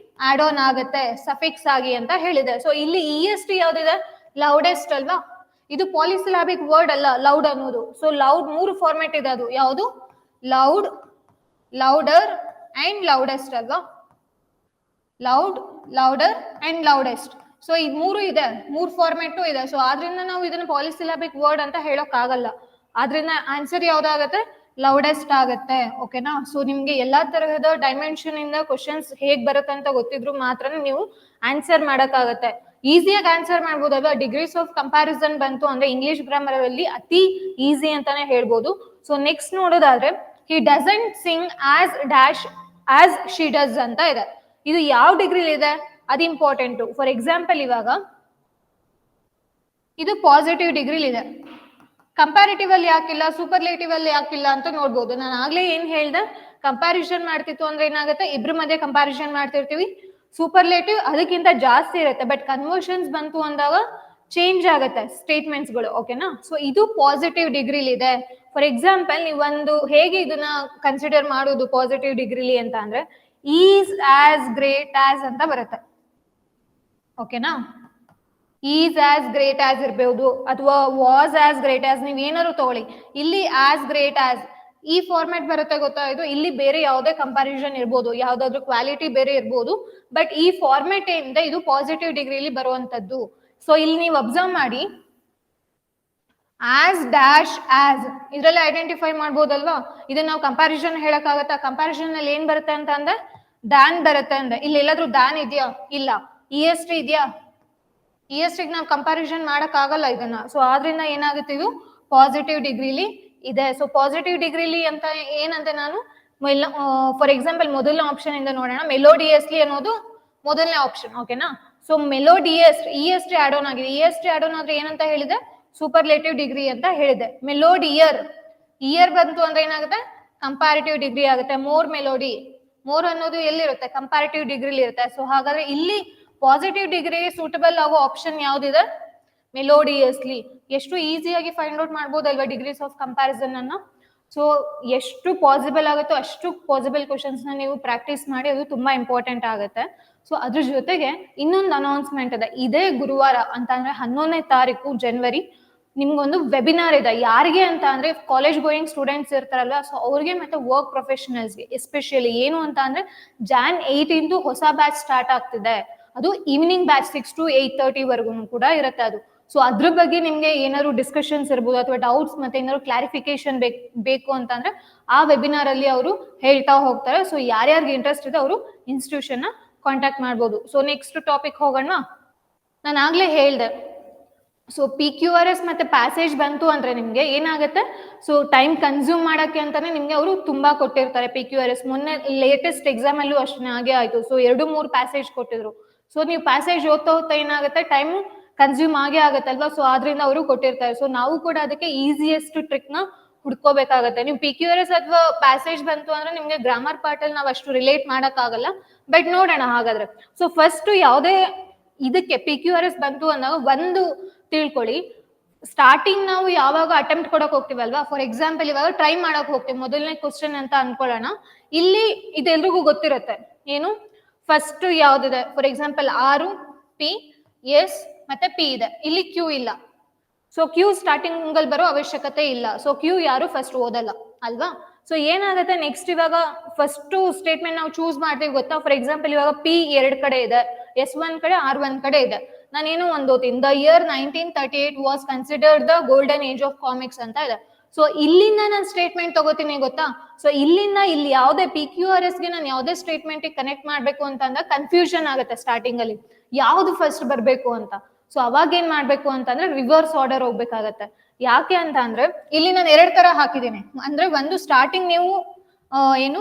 ಆಡ್ ಆನ್ ಆಗುತ್ತೆ ಸಫಿಕ್ಸ್ ಆಗಿ ಅಂತ ಹೇಳಿದೆ. ಸೊ ಇಲ್ಲಿ EST ಯಾವ್ದಿದೆ, ಲೌಡೆಸ್ಟ್ ಅಲ್ವಾ. ಇದು ಪಾಲಿಸಿಲಾಬಿಕ್ ವರ್ಡ್ ಅಲ್ಲ ಲೌಡ್ ಅನ್ನೋದು. ಸೊ ಲೌಡ್ 3 ಫಾರ್ಮೆಟ್ ಇದೆ, ಅದು ಯಾವುದು, ಲೌಡ್, ಲೌಡರ್ ಅಂಡ್ ಲೌಡೆಸ್ಟ್ ಅಲ್ವಾ. Loud, louder and loudest. So ಈ 3 ಇದೆ, 3 ಫಾರ್ಮೆಟ್ ಇದೆ. ಸೊ ಆದ್ರಿಂದ ನಾವು ಇದನ್ನ ಪಾಲಿಸಿಲಾಬಿಕ್ ವರ್ಡ್ ಅಂತ ಹೇಳೋಕ್ ಆಗಲ್ಲ. ಆದ್ರಿಂದ ಆನ್ಸರ್ ಯಾವ್ದಾಗತ್ತೆ, ಲೌಡೆಸ್ಟ್ ಆಗುತ್ತೆ. ಓಕೆನಾ. ಸೊ ನಿಮ್ಗೆ ಎಲ್ಲಾ ತರಹದ ಡೈಮೆನ್ಷನ್ ಇಂದ ಕ್ವಶನ್ಸ್ ಹೇಗ್ ಬರುತ್ತೆ ಅಂತ ಗೊತ್ತಿದ್ರು ಮಾತ್ರ ನೀವು ಆನ್ಸರ್ ಮಾಡಕ್ಕಾಗತ್ತೆ. ಈಸಿಯಾಗಿ ಆನ್ಸರ್ ಮಾಡ್ಬೋದಲ್ವಾ. ಡಿಗ್ರೀಸ್ ಆಫ್ ಕಂಪ್ಯಾರಿಸನ್ ಬಂತು ಅಂದ್ರೆ ಇಂಗ್ಲಿಷ್ ಗ್ರಾಮರ್ ಅಲ್ಲಿ ಅತಿ ಈಸಿ ಅಂತಾನೆ ಹೇಳ್ಬೋದು. ಸೊ ನೆಕ್ಸ್ಟ್ ನೋಡೋದಾದ್ರೆ he doesn't Singh as dash as she does ಅಂತ ಇದೆ. ಇದು ಯಾವ ಡಿಗ್ರಿ ಇದೆ ಅದು ಇಂಪಾರ್ಟೆಂಟ್. ಫಾರ್ ಎಕ್ಸಾಂಪಲ್ ಇವಾಗ ಇದು ಪಾಸಿಟಿವ್ ಡಿಗ್ರಿ ಇದೆ, ಕಂಪ್ಯಾರಿಟಿವ್ ಅಲ್ಲಿ ಯಾಕಿಲ್ಲ, ಸೂಪರ್ಲೇಟಿವ್ ಅಲ್ಲಿ ಯಾಕಿಲ್ಲ ಅಂತ ನೋಡ್ಬೋದು. ನಾನು ಆಗ್ಲೇ ಏನ್ ಹೇಳ್ದೆ, ಕಂಪ್ಯಾರಿಸನ್ ಮಾಡ್ತಿತ್ತು ಅಂದ್ರೆ ಏನಾಗುತ್ತೆ, ಇಬ್ರ ಮಧ್ಯೆ ಕಂಪ್ಯಾರಿಸನ್ ಮಾಡ್ತಿರ್ತೀವಿ, ಸೂಪರ್ಲೇಟಿವ್ ಅದಕ್ಕಿಂತ ಜಾಸ್ತಿ ಇರುತ್ತೆ. ಬಟ್ ಕನ್ವರ್ಷನ್ಸ್ ಬಂತು ಅಂದಾಗ ಚೇಂಜ್ ಆಗುತ್ತೆ ಸ್ಟೇಟ್ಮೆಂಟ್ಸ್ ಗಳು, ಓಕೆನಾ. ಸೊ ಇದು ಪಾಸಿಟಿವ್ ಡಿಗ್ರಿಲಿ ಇದೆ. ಫಾರ್ ಎಕ್ಸಾಂಪಲ್ ನೀವು ಒಂದು ಹೇಗೆ ಇದನ್ನ ಕನ್ಸಿಡರ್ ಮಾಡೋದು ಪಾಸಿಟಿವ್ ಡಿಗ್ರಿಲಿ ಅಂತ ಅಂದ್ರೆ ಈಸ್ ಆಸ್ ಗ್ರೇಟ್ ಆಸ್ ಅಂತ ಬರುತ್ತೆ, ಓಕೆನಾ. ಈಸ್ ಆಸ್ ಗ್ರೇಟ್ ಆಸ್ ಇರ್ಬೋದು ಅಥವಾ ವಾಸ್ ಆಸ್ ಗ್ರೇಟ್ ಆಸ್, ನೀವ್ ಏನಾದ್ರು ತಗೊಳ್ಳಿ. ಇಲ್ಲಿ ಆಸ್ ಗ್ರೇಟ್ ಆಸ್ ಈ ಫಾರ್ಮ್ಯಾಟ್ ಬರುತ್ತೆ ಗೊತ್ತಾ. ಇದು ಇಲ್ಲಿ ಬೇರೆ ಯಾವುದೇ ಕಂಪ್ಯಾರಿಸನ್ ಇರ್ಬೋದು, ಯಾವ್ದಾದ್ರು ಕ್ವಾಲಿಟಿ ಬೇರೆ ಇರ್ಬೋದು, ಬಟ್ ಈ ಫಾರ್ಮ್ಯಾಟ್ ಏನಿದೆ ಇದು ಪಾಸಿಟಿವ್ ಡಿಗ್ರಿಲಿ ಬರುವಂತದ್ದು. ಸೊ ಇಲ್ಲಿ ನೀವು ಅಬ್ಸರ್ವ್ ಮಾಡಿ, ಆಸ್ ಡ್ಯಾಶ್ ಆಸ್ ಇದ್ರಲ್ಲಿ ಐಡೆಂಟಿಫೈ ಮಾಡ್ಬೋದಲ್ವಾ. ಇದನ್ನ ನಾವು ಕಂಪ್ಯಾರಿಸನ್ ಹೇಳಕ್ಕಾಗತ್ತಾ? ಕಂಪ್ಯಾರಿಸನ್ ಅಲ್ಲಿ ಏನ್ ಬರುತ್ತೆ ಅಂತ ಅಂದ್ರೆ ಡ್ಯಾನ್ ಬರುತ್ತೆ ಅಂದ್ರೆ, ಇಲ್ಲಿ ಎಲ್ಲಾದ್ರೂ ಡ್ಯಾನ್ ಇದೆಯಾ? ಇಲ್ಲ. ಇ ಎಸ್ ಟಿ ಇದೆಯಾ? ಇ ಎಸ್ ಟಿಗೆ ನಾವು ಕಂಪ್ಯಾರಿಸನ್ ಮಾಡಕ್ ಆಗಲ್ಲ ಇದನ್ನ. ಸೊ ಆದ್ರಿಂದ ಏನಾಗುತ್ತೆ, ಇದು ಪಾಸಿಟಿವ್ ಡಿಗ್ರಿಲಿ ಇದೆ. ಸೊ ಪಾಸಿಟಿವ್ ಡಿಗ್ರಿಲಿ ಅಂತ ಏನಂತೆ ನಾನು ಫಾರ್ ಎಕ್ಸಾಂಪಲ್ ಮೊದಲನೇ ಆಪ್ಷನ್ ಇಂದ ನೋಡೋಣ. ಮೆಲೋಡಿಯಸ್ಲಿ ಅನ್ನೋದು ಮೊದಲನೇ ಆಪ್ಷನ್, ಓಕೆನಾ. So melodious E S T add on ಆಗಿದೆ. E S T add on ಆದ್ರೆ ಏನಂತ ಹೇಳಿದೆ, ಸೂಪರ್ಲೇಟಿವ್ ಡಿಗ್ರಿ ಅಂತ ಹೇಳಿದೆ. ಮೆಲೋಡಿಯರ್ ಇಯರ್ ಬಂತು ಅಂದ್ರೆ ಏನಾಗುತ್ತೆ, ಕಂಪ್ಯಾರಿಟಿವ್ ಡಿಗ್ರಿ ಆಗುತ್ತೆ. ಮೋರ್ ಮೆಲೋಡಿ, ಮೋರ್ ಅನ್ನೋದು ಎಲ್ಲಿರುತ್ತೆ, ಕಂಪ್ಯಾರಿಟಿವ್ ಡಿಗ್ರಿಲಿ ಇರುತ್ತೆ. ಸೊ ಹಾಗಾದ್ರೆ ಇಲ್ಲಿ ಪಾಸಿಟಿವ್ ಡಿಗ್ರಿ ಸೂಟಬಲ್ ಆಗೋ ಆಪ್ಷನ್ ಯಾವ್ದಿದೆ, ಮೆಲೋಡಿಯಸ್ಲಿ. ಎಷ್ಟು ಈಸಿಯಾಗಿ ಫೈಂಡ್ ಔಟ್ ಮಾಡ್ಬೋದಲ್ವಾ ಡಿಗ್ರೀಸ್ ಆಫ್ ಕಂಪ್ಯಾರಿಸನ್ ಅನ್ನ. ಸೊ ಎಷ್ಟು ಪಾಸಿಬಲ್ ಆಗುತ್ತೋ ಅಷ್ಟು ಪಾಸಿಬಲ್ ಕ್ವಶನ್ಸ್ ನ ನೀವು ಪ್ರಾಕ್ಟೀಸ್ ಮಾಡಿ, ಅದು ತುಂಬಾ ಇಂಪಾರ್ಟೆಂಟ್ ಆಗುತ್ತೆ. ಸೊ ಅದ್ರ ಜೊತೆಗೆ ಇನ್ನೊಂದು ಅನೌನ್ಸ್ಮೆಂಟ್ ಇದೆ. ಇದೇ ಗುರುವಾರ ಅಂತ ಅಂದ್ರೆ 11ನೇ ತಾರೀಕು ಜನವರಿ ನಿಮ್ಗೊಂದು ವೆಬಿನಾರ್ ಇದೆ. ಯಾರಿಗೆ ಅಂತ ಅಂದ್ರೆ ಕಾಲೇಜ್ ಗೋಯಿಂಗ್ ಸ್ಟೂಡೆಂಟ್ಸ್ ಇರ್ತಾರಲ್ವಾ, ಸೊ ಅವ್ರಿಗೆ ಮತ್ತೆ ವರ್ಕ್ ಪ್ರೊಫೆಷನಲ್ಸ್ಗೆ ಎಸ್ಪೆಷಲಿ. ಏನು ಅಂತ ಅಂದ್ರೆ Jan 8 ಹೊಸ ಬ್ಯಾಚ್ ಸ್ಟಾರ್ಟ್ ಆಗ್ತಿದೆ. ಅದು ಈವ್ನಿಂಗ್ ಬ್ಯಾಚ್ 6 to 8:30 ವರ್ಗು ಕೂಡ ಇರುತ್ತೆ ಅದು. ಸೊ ಅದ್ರ ಬಗ್ಗೆ ನಿಮ್ಗೆ ಏನಾದ್ರು ಡಿಸ್ಕಷನ್ಸ್ ಇರ್ಬೋದು ಅಥವಾ ಡೌಟ್ಸ್ ಮತ್ತೆ ಏನಾದ್ರು ಕ್ಲಾರಿಫಿಕೇಶನ್ ಬೇಕು ಅಂತಂದ್ರೆ ಆ ವೆಬಿನಾರ್ ಅಲ್ಲಿ ಅವರು ಹೇಳ್ತಾ ಹೋಗ್ತಾರೆ. ಸೊ ಯಾರ್ಯಾರಿಗೆ ಇಂಟ್ರೆಸ್ಟ್ ಇದೆ ಅವರು ಇನ್ಸ್ಟಿಟ್ಯೂಷನ್ ನ ಕಾಂಟ್ಯಾಕ್ಟ್ ಮಾಡ್ಬೋದು. ಸೊ ನೆಕ್ಸ್ಟ್ ಟಾಪಿಕ್ ಹೋಗೋಣ. ನಾನು ಆಗ್ಲೇ ಹೇಳ್ದೆ, ಸೊ PQRS ಮತ್ತೆ ಪ್ಯಾಸೇಜ್ ಬಂತು ಅಂದ್ರೆ ನಿಮ್ಗೆ ಏನಾಗುತ್ತೆ, ಸೊ ಟೈಮ್ ಕನ್ಸ್ಯೂಮ್ ಮಾಡಕ್ಕೆ ಅಂತಾನೆ ನಿಮ್ಗೆ ಅವರು ತುಂಬಾ ಕೊಟ್ಟಿರ್ತಾರೆ. PQRS ಮೊನ್ನೆ ಲೇಟೆಸ್ಟ್ ಎಕ್ಸಾಮ್ ಅಲ್ಲೂ ಅಷ್ಟೇ ಹಾಗೆ ಆಯ್ತು. ಸೊ 2-3 ಪ್ಯಾಸೇಜ್ ಕೊಟ್ಟಿದ್ರು. ಸೊ ನೀವು ಪ್ಯಾಸೇಜ್ ಓದ್ತಾ ಏನಾಗುತ್ತೆ, ಟೈಮ್ ಕನ್ಸ್ಯೂಮ್ ಆಗೇ ಆಗತ್ತಲ್ವಾ. ಸೊ ಆದ್ರಿಂದ ಅವರು ಕೊಟ್ಟಿರ್ತಾರೆ. ಸೊ ನಾವು ಕೂಡ ಅದಕ್ಕೆ ಈಸಿಯೆಸ್ಟ್ ಟ್ರಿಕ್ ನ ಹುಡ್ಕೋಬೇಕಾಗತ್ತೆ. ನೀವು PQRS ಅಥವಾ ಪ್ಯಾಸೇಜ್ ಬಂತು ಅಂದ್ರೆ ನಿಮ್ಗೆ ಗ್ರಾಮರ್ ಪಾರ್ಟ್ ಅಲ್ಲಿ ನಾವು ಅಷ್ಟು ರಿಲೇಟ್ ಮಾಡಕ್ ಆಗಲ್ಲ. ಬಟ್ ನೋಡೋಣ ಹಾಗಾದ್ರೆ. ಸೊ ಫಸ್ಟ್ ಯಾವುದೇ ಇದಕ್ಕೆ PQRS ಬಂತು ಅಂದಾಗ ಒಂದು ತಿಳ್ಕೊಳ್ಳಿ, ಸ್ಟಾರ್ಟಿಂಗ್ ನಾವು ಯಾವಾಗ ಅಟೆಂಪ್ಟ್ ಕೊಡಕ್ ಹೋಗ್ತೀವಲ್ವಾ, ಫಾರ್ ಎಕ್ಸಾಂಪಲ್ ಇವಾಗ ಟ್ರೈ ಮಾಡಕ್ ಹೋಗ್ತೀವಿ, ಮೊದಲನೇ ಕ್ವಶನ್ ಅಂತ ಅನ್ಕೊಳ್ಳೋಣ. ಇಲ್ಲಿ ಇದೆಲ್ರಿಗೂ ಗೊತ್ತಿರುತ್ತೆ ಏನು, ಫಸ್ಟ್ ಯಾವ್ದಿದೆ, ಫಾರ್ ಎಕ್ಸಾಂಪಲ್ 6 P S ಮತ್ತೆ P ಇದೆ, ಇಲ್ಲಿ Q ಇಲ್ಲ. ಸೊ Q ಸ್ಟಾರ್ಟಿಂಗ್ ಅಲ್ಲಿ ಬರೋ ಅವಶ್ಯಕತೆ ಇಲ್ಲ. ಸೊ Q ಯಾರು ಫಸ್ಟ್ ಓದಲ್ಲ ಅಲ್ವಾ. ಸೊ ಏನಾಗುತ್ತೆ ನೆಕ್ಸ್ಟ್, ಇವಾಗ ಫಸ್ಟ್ ಸ್ಟೇಟ್ಮೆಂಟ್ ನಾವು ಚೂಸ್ ಮಾಡ್ತೀವಿ ಗೊತ್ತಾ. ಫಾರ್ ಎಕ್ಸಾಂಪಲ್ ಇವಾಗ P 2 ಕಡೆ ಇದೆ, S 1 ಕಡೆ, R 1 ಕಡೆ ಇದೆ. ನಾನೇನು ಒಂದು ಓದ್ತೀನಿ, the year 1938 was considered the golden age of comics ಅಂತ ಇದೆ. ಸೊ ಇಲ್ಲಿಂದ ನಾನು ಸ್ಟೇಟ್ಮೆಂಟ್ ತಗೋತೀನಿ ಗೊತ್ತಾ. ಸೊ ಇಲ್ಲಿಂದ ಇಲ್ಲಿ ಯಾವುದೇ PQRS ಗೆ ನಾನು ಯಾವುದೇ ಸ್ಟೇಟ್ಮೆಂಟ್ ಕನೆಕ್ಟ್ ಮಾಡ್ಬೇಕು ಅಂತಂದಾಗ ಕನ್ಫ್ಯೂಷನ್ ಆಗುತ್ತೆ ಸ್ಟಾರ್ಟಿಂಗ್ ಅಲ್ಲಿ, ಯಾವ್ದು ಫಸ್ಟ್ ಬರ್ಬೇಕು ಅಂತ. ಸೊ ಅವಾಗ ಏನ್ ಮಾಡ್ಬೇಕು ಅಂತಂದ್ರೆ ರಿವರ್ಸ್ ಆರ್ಡರ್ ಹೋಗ್ಬೇಕಾಗತ್ತೆ. ಯಾಕೆ ಅಂತ ಅಂದ್ರೆ ಇಲ್ಲಿ ನಾನು 2 ತರ ಹಾಕಿದ್ದೀನಿ. ಅಂದ್ರೆ ಒಂದು ಸ್ಟಾರ್ಟಿಂಗ್ ನೀವು ಏನು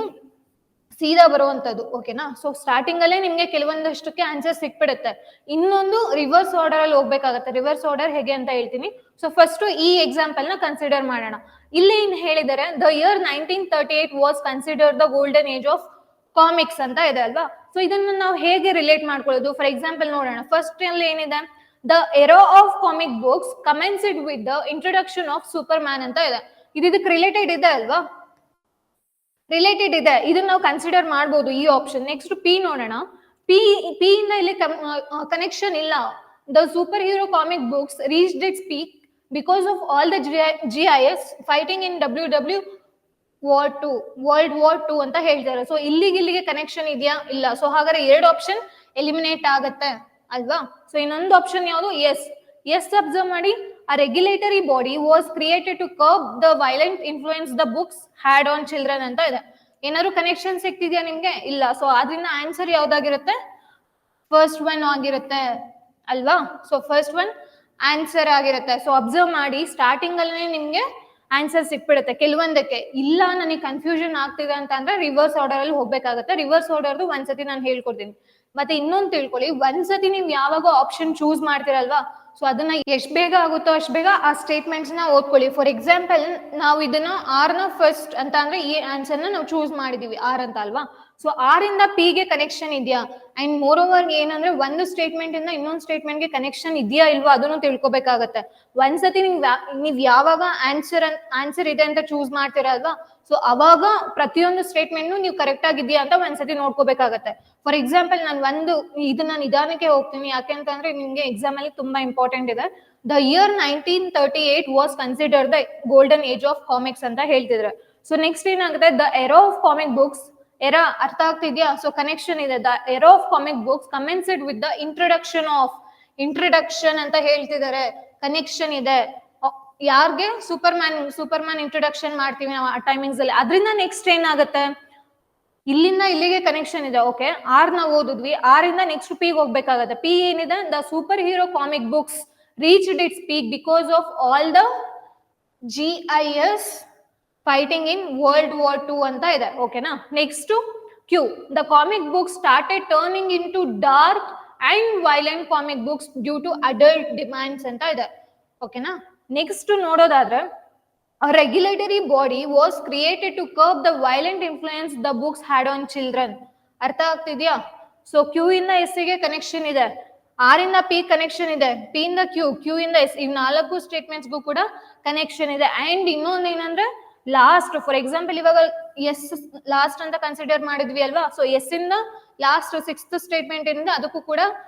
ಸೀದಾ ಬರುವಂತದ್ದು, ಓಕೆನಾ. ಸೊ ಸ್ಟಾರ್ಟಿಂಗ್ ಅಲ್ಲೇ ನಿಮ್ಗೆ ಕೆಲವೊಂದಷ್ಟಕ್ಕೆ ಆನ್ಸರ್ ಸಿಕ್ಬಿಡುತ್ತೆ. ಇನ್ನೊಂದು ರಿವರ್ಸ್ ಆರ್ಡರ್ ಅಲ್ಲಿ ಹೋಗ್ಬೇಕಾಗತ್ತೆ. ರಿವರ್ಸ್ ಆರ್ಡರ್ ಹೇಗೆ ಅಂತ ಹೇಳ್ತೀನಿ. ಸೊ ಫಸ್ಟ್ ಈ ಎಕ್ಸಾಂಪಲ್ ನ ಕನ್ಸಿಡರ್ ಮಾಡೋಣ. ಇಲ್ಲಿ ಏನ್ ಹೇಳಿದರೆ, the year 1938 was considered the golden age of comics ಅಂತ ಇದೆ ಅಲ್ವಾ. ಸೊ ಇದನ್ನ ನಾವು ಹೇಗೆ ರಿಲೇಟ್ ಮಾಡ್ಕೊಳ್ಳೋದು, ಫಾರ್ ಎಕ್ಸಾಂಪಲ್ ನೋಡೋಣ. ಫಸ್ಟ್ ಅಲ್ಲಿ ಏನಿದೆ, the era of comic books commenced with the introduction of super man ಅಂತ ಇದೆ. ಇದಕ್ಕೆ ರಿಲೇಟೆಡ್ ಇದೆ ಅಲ್ವಾ, ರಿಲೇಟೆಡ್ ಇದೆ. ಇದನ್ನ ನಾವು ಕನ್ಸಿಡರ್ ಮಾಡ್ಬೋದು ಈ ಆಪ್ಷನ್. ನೆಕ್ಸ್ಟ್ P ನೋಡೋಣ. P ಇಂದ ಇಲ್ಲಿ ಕನೆಕ್ಷನ್ ಇಲ್ಲ. The super hero comic books reached its peak because of all the GIS fighting in World War 2 ಅಂತ ಹೇಳ್ತಾರೆ. ಸೊ ಇಲ್ಲಿಗೆ ಕನೆಕ್ಷನ್ ಇದೆಯಾ, ಇಲ್ಲ. ಸೊ ಹಾಗಾದ್ರೆ 2 ಆಪ್ಷನ್ ಎಲಿಮಿನೇಟ್ ಆಗತ್ತೆ ಅಲ್ವಾ. ಸೊ ಇನ್ನೊಂದು ಆಪ್ಷನ್ ಯಾವುದು, ಎಸ್ ಅಬ್ಸರ್ವ್ ಮಾಡಿ. A regulatory body was created to curb the violent influence the books had on children ಅಂತ ಇದೆ. ಏನಾದ್ರು ಕನೆಕ್ಷನ್ ಸಿಗ್ತಿದ್ಯಾ ನಿಮ್ಗೆ, ಇಲ್ಲ. ಸೊ ಆದ್ರಿಂದ ಆನ್ಸರ್ ಯಾವ್ದಾಗಿರುತ್ತೆ, ಫಸ್ಟ್ ಒನ್ ಆಗಿರುತ್ತೆ. ಅಲ್ವಾ? ಸೊ ಫಸ್ಟ್ ಒನ್ ಆನ್ಸರ್ ಆಗಿರುತ್ತೆ. ಸೊ ಅಬ್ಸರ್ವ್ ಮಾಡಿ, ಸ್ಟಾರ್ಟಿಂಗ್ ಅಲ್ಲೇ ನಿಮ್ಗೆ ಆನ್ಸರ್ ಸಿಕ್ಬಿಡುತ್ತೆ ಕೆಲವೊಂದಕ್ಕೆ. ಇಲ್ಲ ನನಗೆ ಕನ್ಫ್ಯೂಷನ್ ಆಗ್ತಿದೆ ಅಂತ ಅಂದ್ರೆ ರಿವರ್ಸ್ ಆರ್ಡರ್ ಅಲ್ಲಿ ಹೋಗ್ಬೇಕಾಗತ್ತೆ. ರಿವರ್ಸ್ ಆರ್ಡರ್ದು ಒಂದ್ಸತಿ ನಾನು ಹೇಳ್ಕೊಡ್ತೀನಿ. ಮತ್ತೆ ಇನ್ನೊಂದು ತಿಳ್ಕೊಳ್ಳಿ, ಒಂದ್ಸತಿ ನೀವು ಯಾವಾಗ ಆಪ್ಷನ್ ಚೂಸ್ ಮಾಡ್ತೀರಲ್ವಾ, ಸೊ ಅದನ್ನ ಎಷ್ಟು ಬೇಗ ಆಗುತ್ತೋ ಅಷ್ಟು ಬೇಗ ಆ ಸ್ಟೇಟ್ಮೆಂಟ್ಸ್ ನ ಓದ್ಕೊಳ್ಳಿ. ಫಾರ್ ಎಕ್ಸಾಂಪಲ್, ನಾವು ಇದನ್ನ ಆರ್ ನ ಫಸ್ಟ್ ಅಂತ ಅಂದ್ರೆ ಈ ಆನ್ಸರ್ ನ ನಾವು ಚೂಸ್ ಮಾಡಿದೀವಿ ಆರ್ ಅಂತ ಅಲ್ವಾ. ಸೊ ಆರ್ ಇಂದ ಪಿ ಗೆ ಕನೆಕ್ಷನ್ ಇದೆಯಾ, ಅಂಡ್ ಮೋರ್ ಓವರ್ ಏನಂದ್ರೆ ಒಂದು ಸ್ಟೇಟ್ಮೆಂಟ್ ಇಂದ ಇನ್ನೊಂದು ಸ್ಟೇಟ್ಮೆಂಟ್ ಗೆ ಕನೆಕ್ಷನ್ ಇದೆಯಾ ಇಲ್ವಾ ಅದನ್ನು ತಿಳ್ಕೊಬೇಕಾಗತ್ತೆ. ಒಂದ್ಸತಿ ನೀವ್ ಯಾವಾಗ ಆನ್ಸರ್ ಇದೆ ಅಂತ ಚೂಸ್ ಮಾಡ್ತೀರಲ್ವಾ, ಸೊ ಅವಾಗ ಪ್ರತಿಯೊಂದು ಸ್ಟೇಟ್ಮೆಂಟ್ ನೀವು ಕರೆಕ್ಟ್ ಆಗಿದೆಯಾ ಅಂತ ಒಂದ್ಸತಿ ನೋಡ್ಕೋಬೇಕಾಗತ್ತೆ. ಫಾರ್ ಎಕ್ಸಾಂಪಲ್, ನಾನು ಇದನ್ನ ನಿಧಾನಕ್ಕೆ ಹೋಗ್ತೀನಿ, ಯಾಕೆಂತಂದ್ರೆ ನಿಮ್ಗೆ ಎಕ್ಸಾಮ್ ಅಲ್ಲಿ ತುಂಬಾ ಇಂಪಾರ್ಟೆಂಟ್ ಇದೆ. The year 1938 was considered the golden age of comics ಅಂತ ಹೇಳ್ತಿದ್ರೆ. ಸೊ ನೆಕ್ಸ್ಟ್ ಏನಾಗುತ್ತೆ, the era of comic books, era ಅರ್ಥ ಆಗ್ತಿದ್ಯಾ? ಸೊ ಕನೆಕ್ಷನ್ ಇದೆ. The era of comic books commenced with the introduction ಅಂತ ಹೇಳ್ತಿದ್ದಾರೆ, ಕನೆಕ್ಷನ್ ಇದೆ. ಯಾರ್ಗೆ? ಸೂಪರ್ಮ್ಯಾನ್ ಇಂಟ್ರೊಡಕ್ಷನ್ ಮಾಡ್ತೀವಿ ನಾವು ಆ ಟೈಮಿಂಗ್ಸ್ ಅಲ್ಲಿ. ಅದರಿಂದ ನೆಕ್ಸ್ಟ್ ಏನಾಗುತ್ತೆ, ಇಲ್ಲಿಂದ ಇಲ್ಲಿಗೆ ಕನೆಕ್ಷನ್ ಇದೆ. ಓಕೆ, ಆರ್ ನ ಓದಿದ್ವಿ, ಆರ್ ಇಂದ ನೆಕ್ಸ್ಟ್ ಪಿ ಹೋಗ್ಬೇಕಾಗತ್ತೆ. ಪಿ ಏನಿದೆ, the super hero comic books reached its peak because of all the GIS fighting in World War 2 ಅಂತ ಇದೆ. ಓಕೆನಾ? Next Q, the comic books started turning into dark and violent comic books due to adult demands ಅಂತ ಇದೆ. ಓಕೆನಾ? Next ನೋಡೋದಾದ್ರೆ, a regulatory body was created to curb the violent influence the books had on children. ಅರ್ಥ ಆಗ್ತಿದ್ಯಾ? So Q ಇಂದ S ಗೆ connection ಇದೆ, R ಇಂದ ಪಿ ಕನೆಕ್ಷನ್ ಇದೆ, ಪಿ ಇಂದ ಕ್ಯೂ ಇಂದ ಎಸ್, ಈ 4 ಸ್ಟೇಟ್ಮೆಂಟ್ಸ್ಗೂ ಕೂಡ ಕನೆಕ್ಷನ್ ಇದೆ. ಅಂಡ್ ಇನ್ನೊಂದು ಏನಂದ್ರೆ ಲಾಸ್ಟ್, ಫಾರ್ ಎಕ್ಸಾಂಪಲ್ ಇವಾಗ ಎಸ್ ಲಾಸ್ಟ್ ಅಂತ ಕನ್ಸಿಡರ್ ಮಾಡಿದ್ವಿ ಅಲ್ವಾ, ಸೊ ಎಸ್ ಇಂದ ಲಾಸ್ಟ್ 6th ಸ್ಟೇಟ್ಮೆಂಟ್ ಇಂದ ಅದಕ್ಕೂ ಕೂಡ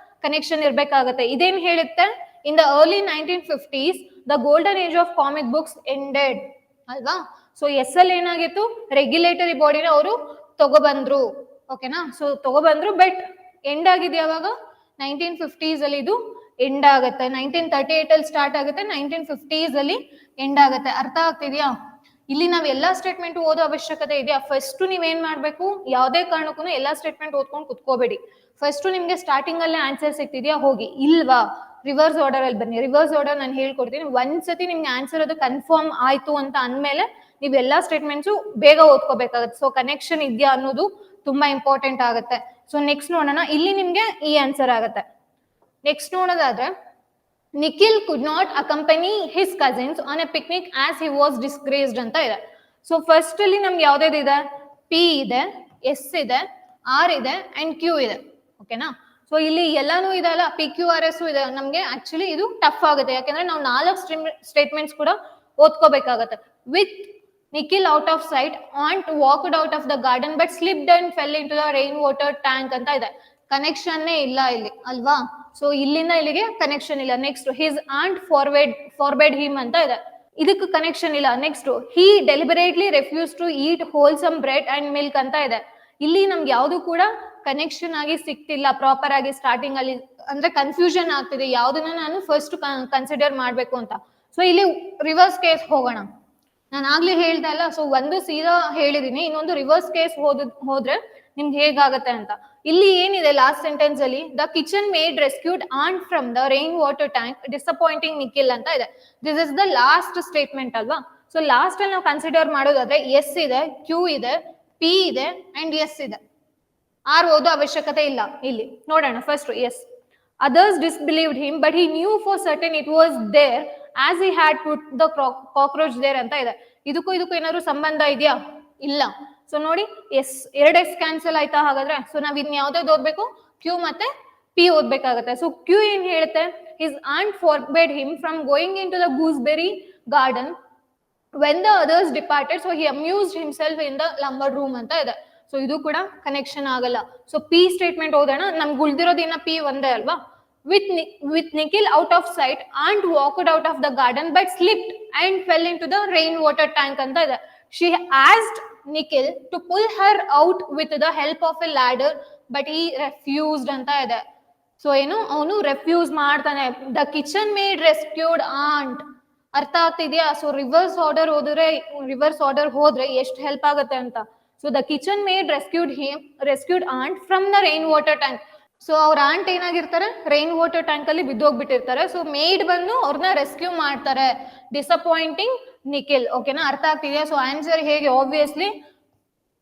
ಕನೆಕ್ಷನ್ ಇರ್ಬೇಕಾಗತ್ತೆ. ಇದೇನ್ ಹೇಳುತ್ತೆ, in the early 1950s the golden age of comic books ended ಅಲ್ವಾ. ಸೊ ಎಸ್ ಅಲ್ಲಿ ಏನಾಗಿತ್ತು, ರೆಗ್ಯುಲೇಟರಿ ಬಾಡಿನ ಅವರು ತಗೊಬಂದ್ರು. ಓಕೆನಾ? ಸೊ ತಗೊಬಂದ್ರು, ಬಟ್ ಎಂಡ್ ಆಗಿದೆ ಯಾವಾಗ, 1950s ಅಲ್ಲಿ ಇದು ಎಂಡ್ ಆಗುತ್ತೆ. 1938 ಅಲ್ಲಿ ಸ್ಟಾರ್ಟ್ ಆಗುತ್ತೆ, 1950s ಅಲ್ಲಿ ಎಂಡ್ ಆಗುತ್ತೆ. ಅರ್ಥ ಆಗ್ತಿದ್ಯಾ? ಇಲ್ಲಿ ನಾವ್ ಎಲ್ಲಾ ಸ್ಟೇಟ್ಮೆಂಟ್ ಓದೋ ಅವಶ್ಯಕತೆ ಇದೆಯಾ? ಫಸ್ಟ್ ನೀವೇನ್ ಮಾಡ್ಬೇಕು, ಯಾವ್ದೇ ಕಾರಣಕ್ಕೂ ಎಲ್ಲಾ ಸ್ಟೇಟ್ಮೆಂಟ್ ಓದ್ಕೊಂಡು ಕುತ್ಕೋಬೇಡಿ. ಫಸ್ಟ್ ನಿಮ್ಗೆ ಸ್ಟಾರ್ಟಿಂಗ್ ಅಲ್ಲೇ ಆನ್ಸರ್ ಸಿಗ್ತಿದ್ಯಾ ಹೋಗಿ, ಇಲ್ವಾ ರಿವರ್ಸ್ ಆರ್ಡರ್ ಅಲ್ಲಿ ಬನ್ನಿ. ರಿವರ್ಸ್ ಆರ್ಡರ್ ನಾನು ಹೇಳ್ಕೊಡ್ತೀನಿ. ಒಂದ್ಸತಿ ನಿಮ್ಗೆ ಆನ್ಸರ್ ಅದು ಕನ್ಫರ್ಮ್ ಆಯ್ತು ಅಂತ ಅಂದ್ಮೇಲೆ ನೀವ್ ಎಲ್ಲಾ ಸ್ಟೇಟ್ಮೆಂಟ್ಸು ಬೇಗ ಓದ್ಕೋಬೇಕಾಗತ್ತೆ. ಸೊ ಕನೆಕ್ಷನ್ ಇದೆಯಾ ಅನ್ನೋದು ತುಂಬಾ ಇಂಪಾರ್ಟೆಂಟ್ ಆಗುತ್ತೆ. ಸೊ ನೆಕ್ಸ್ಟ್ ನೋಡೋಣ, ಇಲ್ಲಿ ನಿಮ್ಗೆ ಈ ಆನ್ಸರ್ ಆಗುತ್ತೆ. ನೆಕ್ಸ್ಟ್ ನೋಡೋದಾದ್ರೆ, Nikhil could not accompany his cousins on a picnic as he was disgraced ಅಂತ ಇದೆ. ಸೊ ಫಸ್ಟ್ ಅಲ್ಲಿ ನಮ್ಗೆ ಯಾವ್ದಾವ್ದು ಇದೆ, ಪಿ ಇದೆ, ಎಸ್ ಇದೆ, ಆರ್ ಇದೆ ಅಂಡ್ ಕ್ಯೂ ಇದೆ. ಓಕೆನಾ? ಸೊ ಇಲ್ಲಿ ಎಲ್ಲಾನು ಇದೆ ಅಲ್ಲ, ಪಿ ಕ್ಯೂ ಆರ್ ಎಸ್ ಇದೆ. ನಮ್ಗೆ ಆಕ್ಚುಲಿ ಇದು ಟಫ್ ಆಗುತ್ತೆ, ಯಾಕಂದ್ರೆ ನಾವು 4 ಸ್ಟೇಟ್ಮೆಂಟ್ಸ್ ಕೂಡ ಓದ್ಕೋಬೇಕಾಗತ್ತೆ. With Nikhil out of sight, aunt walked out of the garden but slipped and fell into the rain water tank ಅಂತ ಇದೆ. ಕನೆಕ್ಷನ್ ಇಲ್ಲ ಇಲ್ಲಿ ಅಲ್ವಾ. ಸೊ ಇಲ್ಲಿಂದ ಇಲ್ಲಿಗೆ ಕನೆಕ್ಷನ್ ಇಲ್ಲ. Next, his aunt forbade him ಅಂತ ಇದೆ, ಇದಕ್ಕೆ ಕನೆಕ್ಷನ್ ಇಲ್ಲ. Next, he deliberately refuse to eat wholesome bread and milk ಅಂತ ಇದೆ. ಇಲ್ಲಿ ನಮ್ಗೆ ಯಾವ್ದು ಕೂಡ ಕನೆಕ್ಷನ್ ಆಗಿ ಸಿಕ್ತಿಲ್ಲ ಪ್ರಾಪರ್ ಆಗಿ. ಸ್ಟಾರ್ಟಿಂಗ್ ಅಲ್ಲಿ ಅಂದ್ರೆ ಕನ್ಫ್ಯೂಷನ್ ಆಗ್ತಿದೆ, ಯಾವ್ದನ್ನ ನಾನು ಫಸ್ಟ್ ಕನ್ಸಿಡರ್ ಮಾಡ್ಬೇಕು ಅಂತ. ಸೊ ಇಲ್ಲಿ ರಿವರ್ಸ್ ಕೇಸ್ ಹೋಗೋಣ. ನಾನು ಆಗ್ಲೇ ಹೇಳ್ದೆ ಅಲ್ಲ, ಸೊ ಒಂದು ಸೀದಾ ಹೇಳಿದೀನಿ, ಇನ್ನೊಂದು ರಿವರ್ಸ್ ಕೇಸ್ ಹೋದ್ರೆ ನಿಮ್ಗೆ ಹೇಗಾಗತ್ತೆ ಅಂತ. ಇಲ್ಲಿ ಏನಿದೆ ಲಾಸ್ಟ್ ಸೆಂಟೆನ್ಸ್ ಅಲ್ಲಿ, the kitchen maid rescued aunt from the rain water tank disappointing Nikhil ಅಂತ ಇದೆ. This is the last statement ಅಲ್ವಾ. ಸೊ ಲಾಸ್ಟ್ ಅಲ್ಲಿ ನಾವು ಕನ್ಸಿಡರ್ ಮಾಡೋದಾದ್ರೆ ಎಸ್ ಇದೆ, ಕ್ಯೂ ಇದೆ, ಪಿ ಇದೆ ಅಂಡ್ ಎಸ್ ಇದೆ. ಆರ್ ಓದೋ ಅವಶ್ಯಕತೆ ಇಲ್ಲ ಇಲ್ಲಿ. ನೋಡೋಣ first S. Others disbelieved him but he knew for certain it was there as he had put the cockroach there ಅಂತ ಇದೆ. ಇದಕ್ಕೂ ಏನಾದ್ರು ಸಂಬಂಧ ಇದೆಯಾ? ಇಲ್ಲ. ಸೊ ನೋಡಿ, ಎಸ್ 2 ಎಸ್ ಕ್ಯಾನ್ಸಲ್ ಆಯ್ತಾ ಹಾಗಾದ್ರೆ. ಸೊ ನಾವ್ ಇನ್ ಯಾವ್ದಾವ್ದು ಓದ್ಬೇಕು, ಕ್ಯೂ ಮತ್ತೆ ಪಿ ಓದ್ಬೇಕಾಗತ್ತೆ. ಸೊ ಕ್ಯೂ ಏನ್ ಹೇಳುತ್ತೆ, his aunt forbade him from going into the gooseberry garden when the others departed so he amused himself in the lumber room ಅಂತ ಇದೆ. So ಇದು ಕೂಡ ಕನೆಕ್ಷನ್ ಆಗಲ್ಲ. ಸೊ ಪಿ ಸ್ಟೇಟ್ಮೆಂಟ್ ಓದೋಣ. ನಮ್ಗೆ ಉಳಿದಿರೋದಿನ್ನ P ಒಂದೇ ಅಲ್ವಾ. With Nikhil out of sight, aunt walked out of the garden but slipped and fell into the rain water tank ಅಂತ ಇದೆ. She asked Nikhil to pull her out with the help of a ladder but he refused ಅಂತ ಇದೆ. So ಏನು, ಅವನು refuse ಮಾಡ್ತಾನೆ. The kitchen maid rescued aunt. ಅರ್ಥ ಆಗ್ತಿದ್ಯಾ? So reverse order ಹೋದ್ರೆ ಎಷ್ಟು ಹೆಲ್ಪ್ ಆಗುತ್ತೆ ಅಂತ. So the kitchen maid rescued aunt from the rain water tank. So ಅವ್ರ ಆಂಟ್ ಏನಾಗಿರ್ತಾರೆ, ರೈನ್ ವಾಟರ್ ಟ್ಯಾಂಕ್ ಅಲ್ಲಿ ಬಿದ್ದೋಗ್ಬಿಟ್ಟಿರ್ತಾರೆ. ಸೊ ಮೇಡ್ ಬಂದು ಅವ್ರನ್ನ ರೆಸ್ಕ್ಯೂ ಮಾಡ್ತಾರೆ. ಡಿಸಪಾಯಿಂಟಿಂಗ್ ನಿಖಿಲ್. ಓಕೆನಾ, ಅರ್ಥ ಆಗ್ತಿದೆಯಾ? ಸೊ ಆನ್ಸರ್ ಹೇಗೆ, ಆಬ್ವಿಯಸ್ಲಿ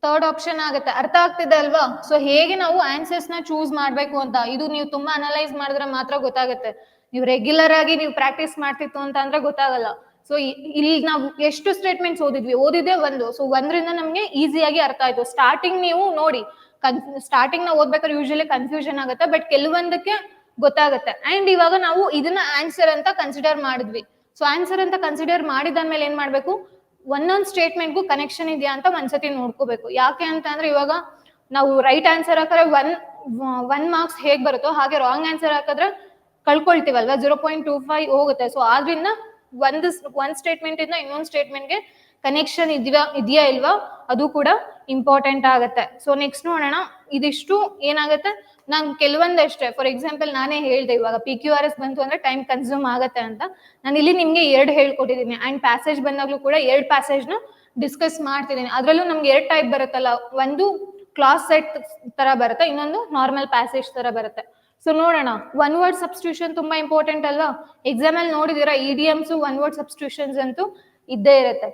ಥರ್ಡ್ ಆಪ್ಷನ್ ಆಗುತ್ತೆ. ಅರ್ಥ ಆಗ್ತಿದೆ ಅಲ್ವಾ? ಸೊ ಹೇಗೆ ನಾವು ಆನ್ಸರ್ಸ್ ನ ಚೂಸ್ ಮಾಡ್ಬೇಕು ಅಂತ, ಇದು ನೀವು ತುಂಬಾ ಅನಲೈಸ್ ಮಾಡಿದ್ರೆ ಮಾತ್ರ ಗೊತ್ತಾಗುತ್ತೆ. ನೀವು ರೆಗ್ಯುಲರ್ ಆಗಿ ನೀವು ಪ್ರಾಕ್ಟೀಸ್ ಮಾಡ್ತಿತ್ತು ಅಂತ ಅಂದ್ರೆ ಗೊತ್ತಾಗಲ್ಲ. ಸೊ ಇಲ್ಲಿ ನಾವು ಎಷ್ಟು ಸ್ಟೇಟ್ಮೆಂಟ್ಸ್ ಓದಿದ್ದೆ ಒಂದು. ಸೊ ಒಂದರಿಂದ ನಮ್ಗೆ ಈಸಿಯಾಗಿ ಅರ್ಥ ಆಯ್ತು. ಸ್ಟಾರ್ಟಿಂಗ್ ನೀವು ನೋಡಿ, ಸ್ಟಾರ್ಟಿಂಗ್ ನಾವು ಓದ್ಬೇಕಾದ್ರೆ ಯೂಶಲಿ ಕನ್ಫ್ಯೂಷನ್ ಆಗುತ್ತೆ, ಬಟ್ ಕೆಲವೊಂದಕ್ಕೆ ಗೊತ್ತಾಗುತ್ತೆ. ಅಂಡ್ ಇವಾಗ ನಾವು ಇದನ್ನ ಆನ್ಸರ್ ಅಂತ ಕನ್ಸಿಡರ್ ಮಾಡಿದ್ವಿ. ಸೊ ಆನ್ಸರ್ ಅಂತ ಕನ್ಸಿಡರ್ ಮಾಡಿದಾದ್ಮೇಲೆ ಏನ್ ಮಾಡ್ಬೇಕು, ಒಂದೊಂದು ಸ್ಟೇಟ್ಮೆಂಟ್ಗೂ ಕನೆಕ್ಷನ್ ಇದೆಯಾ ಅಂತ ಒಂದ್ಸತಿ ನೋಡ್ಕೋಬೇಕು. ಯಾಕೆ ಅಂತ ಅಂದ್ರೆ ಇವಾಗ ನಾವು ರೈಟ್ ಆನ್ಸರ್ ಹಾಕಿದ್ರೆ ಒನ್ ಮಾರ್ಕ್ಸ್ ಹೇಗ್ ಬರುತ್ತೋ ಹಾಗೆ ರಾಂಗ್ ಆನ್ಸರ್ ಹಾಕಿದ್ರೆ ಕಳ್ಕೊಳ್ತೀವಲ್ವಾ, 0.25 ಹೋಗುತ್ತೆ. ಸೊ ಆದ್ರಿಂದ ಒಂದ್ ಸ್ಟೇಟ್ಮೆಂಟ್ ಇಂದ ಇನ್ನೊಂದು ಸ್ಟೇಟ್ಮೆಂಟ್ಗೆ ಕನೆಕ್ಷನ್ ಇದೆಯಾ ಇಲ್ವಾ ಅದು ಕೂಡ ಇಂಪಾರ್ಟೆಂಟ್ ಆಗುತ್ತೆ. ಸೊ ನೆಕ್ಸ್ಟ್ ನೋಡೋಣ. ಇದಿಷ್ಟು ಏನಾಗುತ್ತೆ, ನಾನು ಕೆಲವೊಂದಷ್ಟೇ, ಫಾರ್ ಎಕ್ಸಾಂಪಲ್ ನಾನೇ ಹೇಳ್ದೆ ಇವಾಗ PQRS ಬಂತು ಅಂದ್ರೆ ಟೈಮ್ ಕನ್ಸ್ಯೂಮ್ ಆಗುತ್ತೆ ಅಂತ. ನಾನು ಇಲ್ಲಿ ನಿಮ್ಗೆ 2 ಹೇಳ್ಕೊಟ್ಟಿದ್ದೀನಿ. ಅಂಡ್ ಪ್ಯಾಸೇಜ್ ಬಂದಾಗ್ಲೂ ಕೂಡ 2 ಪ್ಯಾಸೇಜ್ ನ ಡಿಸ್ಕಸ್ ಮಾಡ್ತಿದ್ದೀನಿ. ಅದ್ರಲ್ಲೂ ನಮ್ಗೆ 2 ಟೈಪ್ ಬರುತ್ತಲ್ಲ, ಒಂದು ಕ್ಲಾಸ್ ಸೆಟ್ ತರ ಬರುತ್ತೆ, ಇನ್ನೊಂದು ನಾರ್ಮಲ್ ಪ್ಯಾಸೇಜ್ ತರ ಬರುತ್ತೆ. ಸೊ ನೋಡೋಣ. ಒನ್ ವರ್ಡ್ ಸಬ್ಸ್ಟಿಟ್ಯೂಷನ್ ತುಂಬಾ ಇಂಪಾರ್ಟೆಂಟ್ ಅಲ್ವಾ? ಎಕ್ಸಾಮ್ ಅಲ್ಲಿ ನೋಡಿದಿರಾ, ಇಡಿಯಮ್ಸ್ ಒನ್ ವರ್ಡ್ ಸಬ್ಸ್ಟಿಟ್ಯೂಷನ್ಸ್ ಅಂತೂ ಇದ್ದೇ ಇರುತ್ತೆ.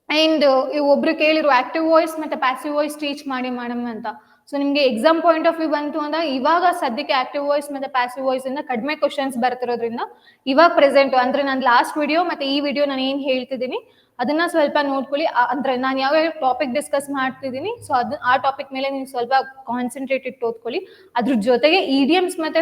ಅಂಡ್ ಒಬ್ರು ಕೇಳಿರು ಆಕ್ಟಿವ್ ವಾಯ್ಸ್ ಮತ್ತೆ ಪ್ಯಾಸಿವ್ ವಾಯ್ಸ್ ಟೀಚ್ ಮಾಡಿ ಮೇಡಮ್ ಅಂತ. ಸೊ ನಿಮ್ಗೆ ಎಕ್ಸಾಮ್ ಪಾಯಿಂಟ್ ಆಫ್ ವ್ಯೂ ಬಂತು ಅಂದ್ರೆ ಇವಾಗ ಸದ್ಯಕ್ಕೆ ಆಕ್ಟಿವ್ ವಾಯ್ಸ್ ಮತ್ತೆ ಪ್ಯಾಸಿವ್ ವಾಯ್ಸ್ ಇಂದ ಕಡಿಮೆ ಕ್ವಶನ್ಸ್ ಬರ್ತಿರೋದ್ರಿಂದ ಇವಾಗ ಪ್ರೆಸೆಂಟ್ ಅಂದ್ರೆ ನಾನು ಲಾಸ್ಟ್ ವಿಡಿಯೋ ಮತ್ತೆ ಈ ವಿಡಿಯೋ ನಾನು ಏನ್ ಹೇಳ್ತಿದ್ದೀನಿ ಅದನ್ನ ಸ್ವಲ್ಪ ನೋಡ್ಕೊಳ್ಳಿ. ಅಂದ್ರೆ ನಾನು ಯಾವ ಟಾಪಿಕ್ ಡಿಸ್ಕಸ್ ಮಾಡ್ತಿದ್ದೀನಿ, ಸೊ ಆ ಟಾಪಿಕ್ ಮೇಲೆ ನೀವು ಸ್ವಲ್ಪ ಕಾನ್ಸಂಟ್ರೇಟ್ ಇಟ್ಟು ಓದ್ಕೊಳ್ಳಿ. ಅದ್ರ ಜೊತೆಗೆ ಇಡಿಯಮ್ಸ್ ಮತ್ತೆ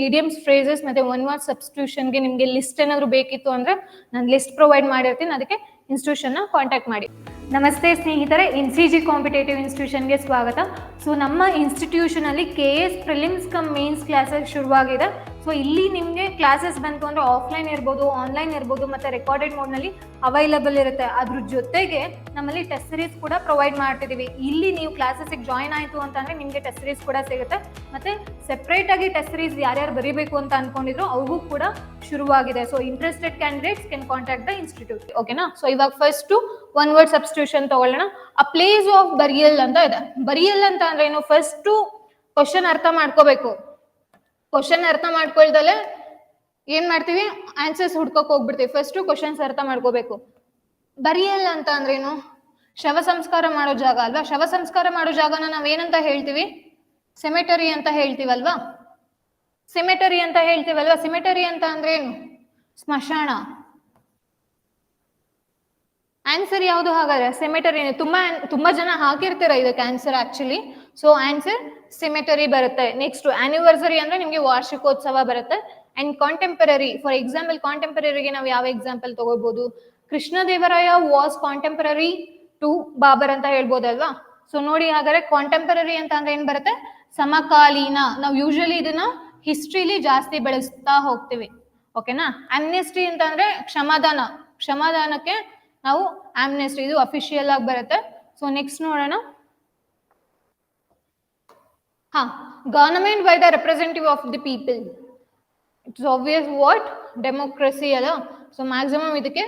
ಇಡಿಯಮ್ಸ್ ಫ್ರೇಸಸ್ ಮತ್ತೆ ಒನ್ ವರ್ಡ್ ಸಬ್ಸ್ಟಿಟ್ಯೂಷನ್ಗೆ ನಿಮ್ಗೆ ಲಿಸ್ಟ್ ಏನಾದ್ರು ಬೇಕಿತ್ತು ಅಂದ್ರೆ ನಾನು ಲಿಸ್ಟ್ ಪ್ರೊವೈಡ್ ಮಾಡಿರ್ತೀನಿ, ಅದಕ್ಕೆ ಇನ್ಸ್ಟಿಟ್ಯೂಷನ್ ನ ಕಾಂಟ್ಯಾಕ್ಟ್ ಮಾಡಿ. ನಮಸ್ತೆ ಸ್ನೇಹಿತರೆ, NCG ಕಾಂಪಿಟೇಟಿವ್ ಇನ್ಸ್ಟಿಟ್ಯೂಷನ್ಗೆ ಸ್ವಾಗತ. ಸೊ ನಮ್ಮ ಇನ್ಸ್ಟಿಟ್ಯೂಷನ್ ಅಲ್ಲಿ KS prelims come mains classes ಶುರುವಾಗಿದೆ. ಸೊ ಇಲ್ಲಿ ನಿಮಗೆ ಕ್ಲಾಸಸ್ ಬಂತು ಅಂದ್ರೆ ಆಫ್ಲೈನ್ ಇರ್ಬೋದು, ಆನ್ಲೈನ್ ಇರ್ಬೋದು, ಮತ್ತೆ ರೆಕಾರ್ಡೆಡ್ ಮೋಡ್ ನಲ್ಲಿ ಅವೈಲಬಲ್ ಇರುತ್ತೆ. ಅದ್ರ ಜೊತೆಗೆ ನಮ್ಮಲ್ಲಿ ಟೆಸ್ಟ್ ಸೀರೀಸ್ ಕೂಡ ಪ್ರೊವೈಡ್ ಮಾಡ್ತಿದೀವಿ. ಇಲ್ಲಿ ನೀವು ಕ್ಲಾಸಸ್ ಜಾಯ್ನ್ ಆಯ್ತು ಅಂತಂದ್ರೆ ನಿಮ್ಗೆ ಟೆಸ್ಟ್ ಸೀರೀಸ್ ಕೂಡ ಸಿಗುತ್ತೆ. ಮತ್ತೆ ಸೆಪರೇಟ್ ಆಗಿ ಟೆಸ್ಟ್ ಸೀರೀಸ್ ಯಾರ್ಯಾರು ಬರೀಬೇಕು ಅಂತ ಅನ್ಕೊಂಡಿದ್ರು ಅವ್ರಿಗೂ ಕೂಡ ಶುರುವಾಗಿದೆ. So interested candidates can contact the institute. ಓಕೆನಾ? ಸೊ ಇವಾಗ ಫಸ್ಟ್ ಒನ್ ವರ್ಡ್ ಸಬ್ಸ್ಟಿಟ್ಯೂಷನ್ ತಗೊಳ್ಳೋಣ. ಅ ಪ್ಲೇಸ್ ಆಫ್ ಬರಿಯಲ್ ಅಂತ ಇದೆ. ಬರಿಯಲ್ ಅಂತ ಅಂದ್ರೆ ಏನು, ಫಸ್ಟ್ ಕ್ವಶನ್ ಅರ್ಥ ಮಾಡ್ಕೋಬೇಕು. ಕ್ವಶನ್ ಅರ್ಥ ಮಾಡ್ಕೊಳ್ದಲೆ ಏನ್ ಮಾಡ್ತೀವಿ, ಆನ್ಸರ್ಸ್ ಹುಡ್ಕೋಕ್ ಹೋಗ್ಬಿಡ್ತೀವಿ. ಫಸ್ಟ್ ಕ್ವಶನ್ಸ್ ಅರ್ಥ ಮಾಡ್ಕೋಬೇಕು. ಬರಿಯಲ್ ಅಂತ ಅಂದ್ರೇನು, ಶವ ಸಂಸ್ಕಾರ ಮಾಡೋ ಜಾಗ ಅಲ್ವಾ? ಶವ ಸಂಸ್ಕಾರ ಮಾಡೋ ಜಾಗನ ನಾವೇನಂತ ಹೇಳ್ತೀವಿ, ಸೆಮೆಟರಿ ಅಂತ ಹೇಳ್ತೀವಲ್ವಾ? ಸೆಮೆಟರಿ ಅಂತ ಹೇಳ್ತೀವಲ್ವಾ? ಸೆಮೆಟರಿ ಅಂತ ಅಂದ್ರೆ ಏನು, ಸ್ಮಶಾನ. ಆನ್ಸರ್ ಯಾವುದು ಹಾಗಾದ್ರೆ? ಸೆಮೆಟರಿ. ತುಂಬಾ ಜನ ಹಾಕಿರ್ತೀರ ಇದಕ್ಕೆ answer actually. So answer cemetery ಬರುತ್ತೆ. ನೆಕ್ಸ್ಟ್ ಆನಿವರ್ಸರಿ ಅಂದ್ರೆ ನಿಮ್ಗೆ ವಾರ್ಷಿಕೋತ್ಸವ ಬರುತ್ತೆ. ಅಂಡ್ ಕಾಂಟೆಂಪರರಿ, ಫಾರ್ ಎಕ್ಸಾಂಪಲ್ ಕಾಂಟೆಂಪರರಿಗೆ ನಾವು ಯಾವ ಎಕ್ಸಾಂಪಲ್ ತಗೋಬಹುದು, Krishnadevaraya was contemporary to Babur ಅಂತ ಹೇಳ್ಬೋದಲ್ವಾ? ಸೊ ನೋಡಿ, ಹಾಗಾದ್ರೆ ಕಾಂಟೆಂಪರರಿ ಅಂತ ಅಂದ್ರೆ ಏನ್ ಬರುತ್ತೆ, ಸಮಕಾಲೀನ. ನಾವು ಯೂಶಲಿ ಇದನ್ನ ಹಿಸ್ಟ್ರಿಲಿ ಜಾಸ್ತಿ ಬೆಳೆಸ್ತಾ ಹೋಗ್ತೀವಿ. ಓಕೆನಾ? ಆಮ್ನೆಸ್ಟಿ ಅಂತ ಅಂದ್ರೆ ಕ್ಷಮಾದಾನ. ಕ್ಷಮಾದಾನಕ್ಕೆ ನಾವು ಆಮ್ನೆಸ್ಟಿ, ಇದು ಅಫಿಷಿಯಲ್ ಆಗಿ ಬರುತ್ತೆ. ಸೊ ನೆಕ್ಸ್ಟ್ ನೋಡೋಣ. Government by the representative of the people. It's obvious what, democracy ಅಲ್ಲ? ಸೊ ಮ್ಯಾಕ್ಸಿಮಮ್ ಇದಕ್ಕೆ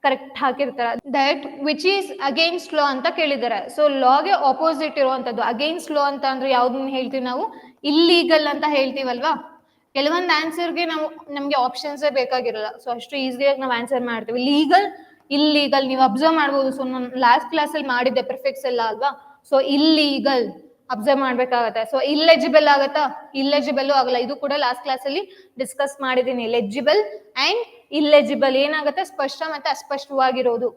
ಕರೆಕ್ಟ್ ಹಾಕಿರ್ತಾರೆ. ದಟ್ ವಿಚ್ ಈಸ್ ಅಗೇನ್ಸ್ಟ್ ಲಾ ಅಂತ ಕೇಳಿದ್ದಾರೆ. ಸೊ ಲಾಗೆ ಆಪೋಸಿಟ್ ಇರುವಂತದ್ದು. ಅಗೇನ್ಸ್ಟ್ ಲಾ ಅಂತ ಅಂದ್ರೆ ಯಾವ್ದನ್ನ ಹೇಳ್ತೀವಿ ನಾವು, ಇಲ್ಲೀಗಲ್ ಅಂತ ಹೇಳ್ತೀವಲ್ವಾ? ಕೆಲವೊಂದು ಆನ್ಸರ್ಗೆ ನಮ್ಗೆ ಆಪ್ಷನ್ಸ್ ಬೇಕಾಗಿರಲ್ಲ. ಸೊ ಅಷ್ಟು ಈಸಿಯಾಗಿ ನಾವು ಆನ್ಸರ್ ಮಾಡ್ತೀವಿ. ಲೀಗಲ್, ಇಲ್ಲೀಗಲ್ ನೀವು ಅಬ್ಸರ್ವ್ ಮಾಡ್ಬೋದು. ಸೊ ನಾನು ಲಾಸ್ಟ್ ಕ್ಲಾಸ್ ಅಲ್ಲಿ ಮಾಡಿದ್ದೆ ಪ್ರಿಫಿಕ್ಸ್ ಎಲ್ಲ ಅಲ್ವಾ? ಸೊ ಇಲ್ಲೀಗಲ್ ಅಬ್ಸರ್ವ್ ಮಾಡ್ಬೇಕಾಗತ್ತೆ. ಸೊ ಇಲ್ಲೆಜಿಬಲ್ ಆಗತ್ತಾ? ಇಲ್ಲೆಜಿಬಲ್ ಆಗಲ್ಲ. ಇದು ಕೂಡ ಲಾಸ್ಟ್ ಕ್ಲಾಸ್ ಅಲ್ಲಿ ಡಿಸ್ಕಸ್ ಮಾಡಿದೀನಿ. ಲೆಜಿಬಲ್ ಅಂಡ್ ಇಲ್ಲೆಜಿಬಲ್ ಏನಾಗುತ್ತೆ, ಸ್ಪಷ್ಟ ಮತ್ತೆ ಅಸ್ಪಷ್ಟವಾಗಿರೋದು.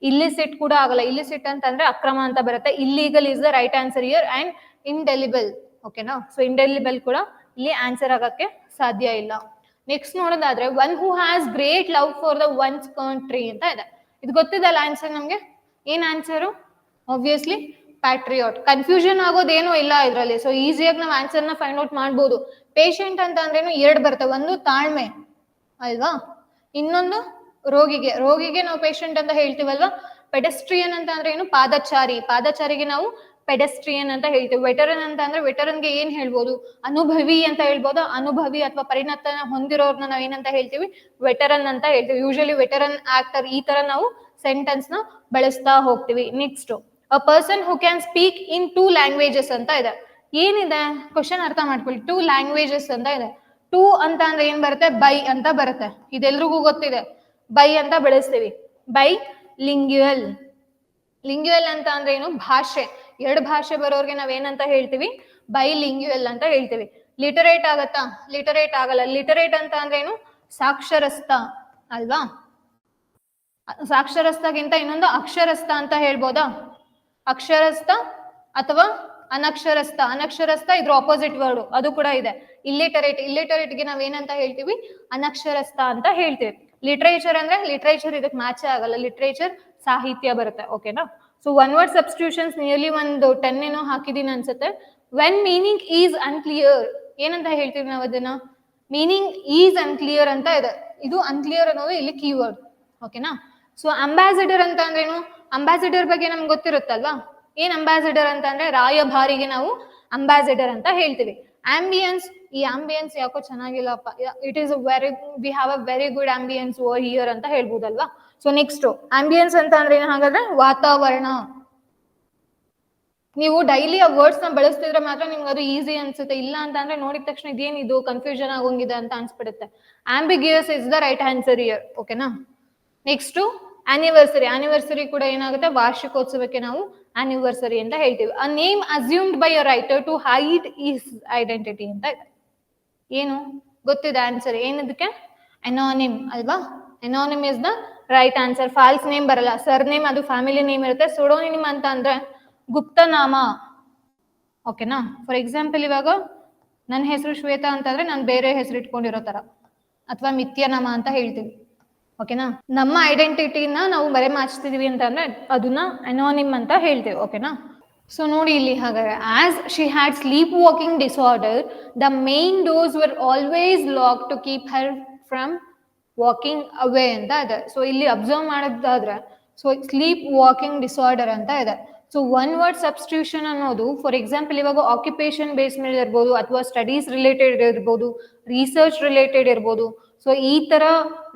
ಇಲ್ಲಿಸಿಟ್ ಕೂಡ ಆಗಲ್ಲ. ಇಲ್ಲಿಸಿಟ್ ಅಂತಂದ್ರೆ ಅಕ್ರಮ ಅಂತ ಬರುತ್ತೆ. Illegal is the right answer here. And indelible. ಓಕೆನಾ? ಸೊ ಇಂಡೆಲಿಬಲ್ ಕೂಡ ಇಲ್ಲಿ ಆನ್ಸರ್ ಆಗಕ್ಕೆ ಸಾಧ್ಯ ಇಲ್ಲ. ನೆಕ್ಸ್ಟ್ ನೋಡೋದಾದ್ರೆ one who has great love for the one's country ಅಂತ ಇದೆ. ಇದು ಗೊತ್ತಿದಲ್ಲ ಆನ್ಸರ್ ನಮ್ಗೆ? ಏನ್ ಆನ್ಸರು? Obviously patriot. ಕನ್ಫ್ಯೂಷನ್ ಆಗೋದೇನೂ ಇಲ್ಲ ಇದರಲ್ಲಿ. ಸೊ ಈಸಿಯಾಗಿ ನಾವು ಆನ್ಸರ್ ನ ಫೈಂಡ್ ಔಟ್ ಮಾಡ್ಬೋದು. ಪೇಷಂಟ್ ಅಂತ ಅಂದ್ರೇನು, 2 ಬರ್ತವೆ. ಒಂದು ತಾಳ್ಮೆ ಅಲ್ವಾ, ಇನ್ನೊಂದು ರೋಗಿಗೆ ನಾವು ಪೇಷಂಟ್ ಅಂತ ಹೇಳ್ತೀವಲ್ವಾ? ಪೆಡೆಸ್ಟ್ರಿಯನ್ ಅಂತ ಅಂದ್ರೆ ಏನು, ಪಾದಚಾರಿ. ಪಾದಚಾರಿಗೆ ನಾವು ಪೆಡೆಸ್ಟ್ರಿಯನ್ ಅಂತ ಹೇಳ್ತೀವಿ. ವೆಟರನ್ ಅಂತ ಅಂದ್ರೆ ವೆಟರನ್ಗೆ ಏನ್ ಹೇಳ್ಬೋದು, ಅನುಭವಿ ಅಂತ ಹೇಳ್ಬೋದು. ಅನುಭವಿ ಅಥವಾ ಪರಿಣತನ ಹೊಂದಿರೋರ್ನ ನಾವ್ ಏನಂತ ಹೇಳ್ತೀವಿ, ವೆಟರನ್ ಅಂತ ಹೇಳ್ತೀವಿ. ಯೂಶಲಿ ವೆಟರನ್ ಆಕ್ಟರ್ ಈ ತರ ನಾವು ಸೆಂಟೆನ್ಸ್ ನ ಬಳಸ್ತಾ ಹೋಗ್ತೀವಿ. Next a person who can speak in 2 languages ಅಂತ ಇದೆ. ಏನಿದೆ ಕ್ವಶನ್ ಅರ್ಥ ಮಾಡ್ಕೊಳ್ಳಿ. 2 ಲ್ಯಾಂಗ್ವೇಜಸ್ ಅಂತ ಇದೆ. 2 ಅಂತ ಅಂದ್ರೆ ಏನ್ ಬರುತ್ತೆ, ಬೈ ಅಂತ ಬರುತ್ತೆ. ಇದೆಲ್ರಿಗೂ ಗೊತ್ತಿದೆ, ಬೈ ಅಂತ ಬೆಳೆಸ್ತೀವಿ. ಬೈ ಲಿಂಗ್ಯುಯಲ್. ಲಿಂಗ್ಯುಯಲ್ ಅಂತ ಅಂದ್ರೆ ಏನು, ಭಾಷೆ. 2 ಭಾಷೆ ಬರೋರ್ಗೆ ನಾವೇನಂತ ಹೇಳ್ತೀವಿ, ಬೈ ಲಿಂಗ್ಯುಯಲ್ ಅಂತ ಹೇಳ್ತೀವಿ. ಲಿಟರೇಟ್ ಆಗತ್ತಾ, ಲಿಟರೇಟ್ ಆಗಲ್ಲ. ಲಿಟರೇಟ್ ಅಂತ ಅಂದ್ರೆ ಏನು, ಸಾಕ್ಷರಸ್ಥ ಅಲ್ವಾ. ಸಾಕ್ಷರಸ್ಥಗಿಂತ ಇನ್ನೊಂದು ಅಕ್ಷರಸ್ಥ ಅಂತ ಹೇಳ್ಬೋದಾ. ಅಕ್ಷರಸ್ಥ ಅಥವಾ ಅನಕ್ಷರಸ್ಥ. ಅನಕ್ಷರಸ್ಥ ಇದ್ರ ಆಪೋಸಿಟ್ ವರ್ಡ್, ಅದು ಕೂಡ ಇದೆ. ಇಲ್ಲಿಟರೇಟ್. ಇಲ್ಲಿಟರೇಟ್ಗೆ ನಾವೇನಂತ ಹೇಳ್ತೀವಿ, ಅನಕ್ಷರಸ್ಥ ಅಂತ ಹೇಳ್ತೀವಿ. ಲಿಟ್ರೇಚರ್ ಅಂದ್ರೆ, ಲಿಟ್ರೇಚರ್ ಇದಕ್ಕೆ ಮ್ಯಾಚ್ ಆಗಲ್ಲ. ಲಿಟ್ರೇಚರ್ ಸಾಹಿತ್ಯ ಬರುತ್ತೆ. ಓಕೆನಾ. So one word substitutions nearly ಒಂದು 10 ಏನೋ ಹಾಕಿದೀನಿ ಅನ್ಸುತ್ತೆ. ವೆನ್ ಮೀನಿಂಗ್ ಈಸ್ ಅನ್ಕ್ಲಿಯರ್, ಏನಂತ ಹೇಳ್ತೀವಿ ನಾವು ಅದನ್ನ, ಮೀನಿಂಗ್ ಈಸ್ ಅನ್ಕ್ಲಿಯರ್ ಅಂತ ಇದೆ. ಇದು ಅನ್ಕ್ಲಿಯರ್ ಅನ್ನೋದು ಇಲ್ಲಿ ಕೀವರ್ಡ್. ಓಕೆನಾ. ಸೊ ಅಂಬಾಸಿಡರ್ ಅಂತ ಅಂದ್ರೇನು, ಅಂಬಾಸಿಡರ್ ಬಗ್ಗೆ ನಮ್ಗೆ ಗೊತ್ತಿರುತ್ತಲ್ವಾ. ಏನ್ ಅಂಬಾಸಿಡರ್ ಅಂತ ಅಂದ್ರೆ, ರಾಯಭಾರಿಗೆ ನಾವು ಅಂಬಾಸಿಡರ್ ಅಂತ ಹೇಳ್ತೀವಿ. ಆಂಬಿಯನ್ಸ್, ಈ ಆಂಬಿಯನ್ಸ್ ಯಾಕೋ ಚೆನ್ನಾಗಿಲ್ಲಪ್ಪ, it is we have a very good ambience over here ಅಂತ ಹೇಳ್ಬೋದಲ್ವಾ. ಸೊ ನೆಕ್ಸ್ಟ್ ಆಂಬಿಯನ್ಸ್ ಅಂತ ಅಂದ್ರೆ ಏನು, ಹಾಗಾದ್ರೆ ವಾತಾವರಣ. ನೀವು ಡೈಲಿ ಆ ವರ್ಡ್ಸ್ ನ ಬಳಸ್ತಿದ್ರೆ ಮಾತ್ರ ನಿಮ್ಗೆ ಅದು ಈಸಿ ಅನ್ಸುತ್ತೆ. ಇಲ್ಲ ಅಂತ ಅಂದ್ರೆ ನೋಡಿದ ತಕ್ಷಣ ಇದೇನಿದು ಕನ್ಫ್ಯೂಷನ್ ಆಗೋಂಗಿದೆ ಅಂತ ಅನ್ಸ್ಬಿಡುತ್ತೆ. Ambiguous is the right answer here. ಓಕೆನಾ. Next anniversary. ಆನಿವರ್ಸರಿ ಕೂಡ ಏನಾಗುತ್ತೆ, ವಾರ್ಷಿಕೋತ್ಸವಕ್ಕೆ ನಾವು ಆನಿವರ್ಸರಿ ಅಂತ ಹೇಳ್ತೀವಿ. A name assumed by a writer to hide his identity ಅಂತ ಇದೆ. ಏನು ಗೊತ್ತಿದೆ ಆನ್ಸರ್ ಏನದಕ್ಕೆ, ಅನಾನಿಮ್ ಅಲ್ವಾ. Anonym is the right answer. False name ಬರಲ್ಲ. ಸರ್ ನೇಮ್ ಅದು ಫ್ಯಾಮಿಲಿ ನೇಮ್ ಇರುತ್ತೆ. ಸೊಡೋನಿಮ್ ಅಂತ ಅಂದ್ರೆ ಗುಪ್ತನಾಮ. ಓಕೆನಾ. ಫಾರ್ ಎಕ್ಸಾಂಪಲ್ ಇವಾಗ ನನ್ನ ಹೆಸರು ಶ್ವೇತಾ ಅಂತಂದ್ರೆ ನಾನು ಬೇರೆ ಹೆಸರು ಇಟ್ಕೊಂಡಿರೋ ತರ, ಅಥವಾ ಮಿಥ್ಯನಾಮ ಅಂತ ಹೇಳ್ತೀವಿ. ಓಕೆನಾ. ನಮ್ಮ ಐಡೆಂಟಿಟಿನ ನಾವು ಮರೆಮಾಚ್ತಿದೀವಿ ಅಂತ ಅಂದ್ರೆ ಅದನ್ನ ಅನಾನಿಮ್ ಅಂತ ಹೇಳ್ತೇವೆ. ಓಕೆನಾ. ಸೊ ನೋಡಿ ಇಲ್ಲಿ ಹಾಗಾದ್ರೆ, as she had sleep walking disorder, the main doors were always lock to keep her from walking away ಅಂತ ಇದೆ. ಸೊ ಇಲ್ಲಿ ಅಬ್ಸರ್ವ್ ಮಾಡೋದಾದ್ರೆ, ಸೊ ಸ್ಲೀಪ್ ವಾಕಿಂಗ್ ಡಿಸಾರ್ಡರ್ ಅಂತ ಇದೆ. ಸೊ ಒನ್ ವರ್ಡ್ ಸಬ್ಸ್ಟಿಟ್ಯೂಷನ್ ಅನ್ನೋದು, ಫಾರ್ ಎಕ್ಸಾಂಪಲ್ ಇವಾಗ ಆಕ್ಯುಪೇಷನ್ ಬೇಸ್ ಮೇಲೆ ಇರ್ಬೋದು, ಅಥವಾ ಸ್ಟಡೀಸ್ ರಿಲೇಟೆಡ್ ಇರ್ಬೋದು, ರಿಸರ್ಚ್ ರಿಲೇಟೆಡ್ ಇರ್ಬೋದು. ಸೊ ಈ ತರ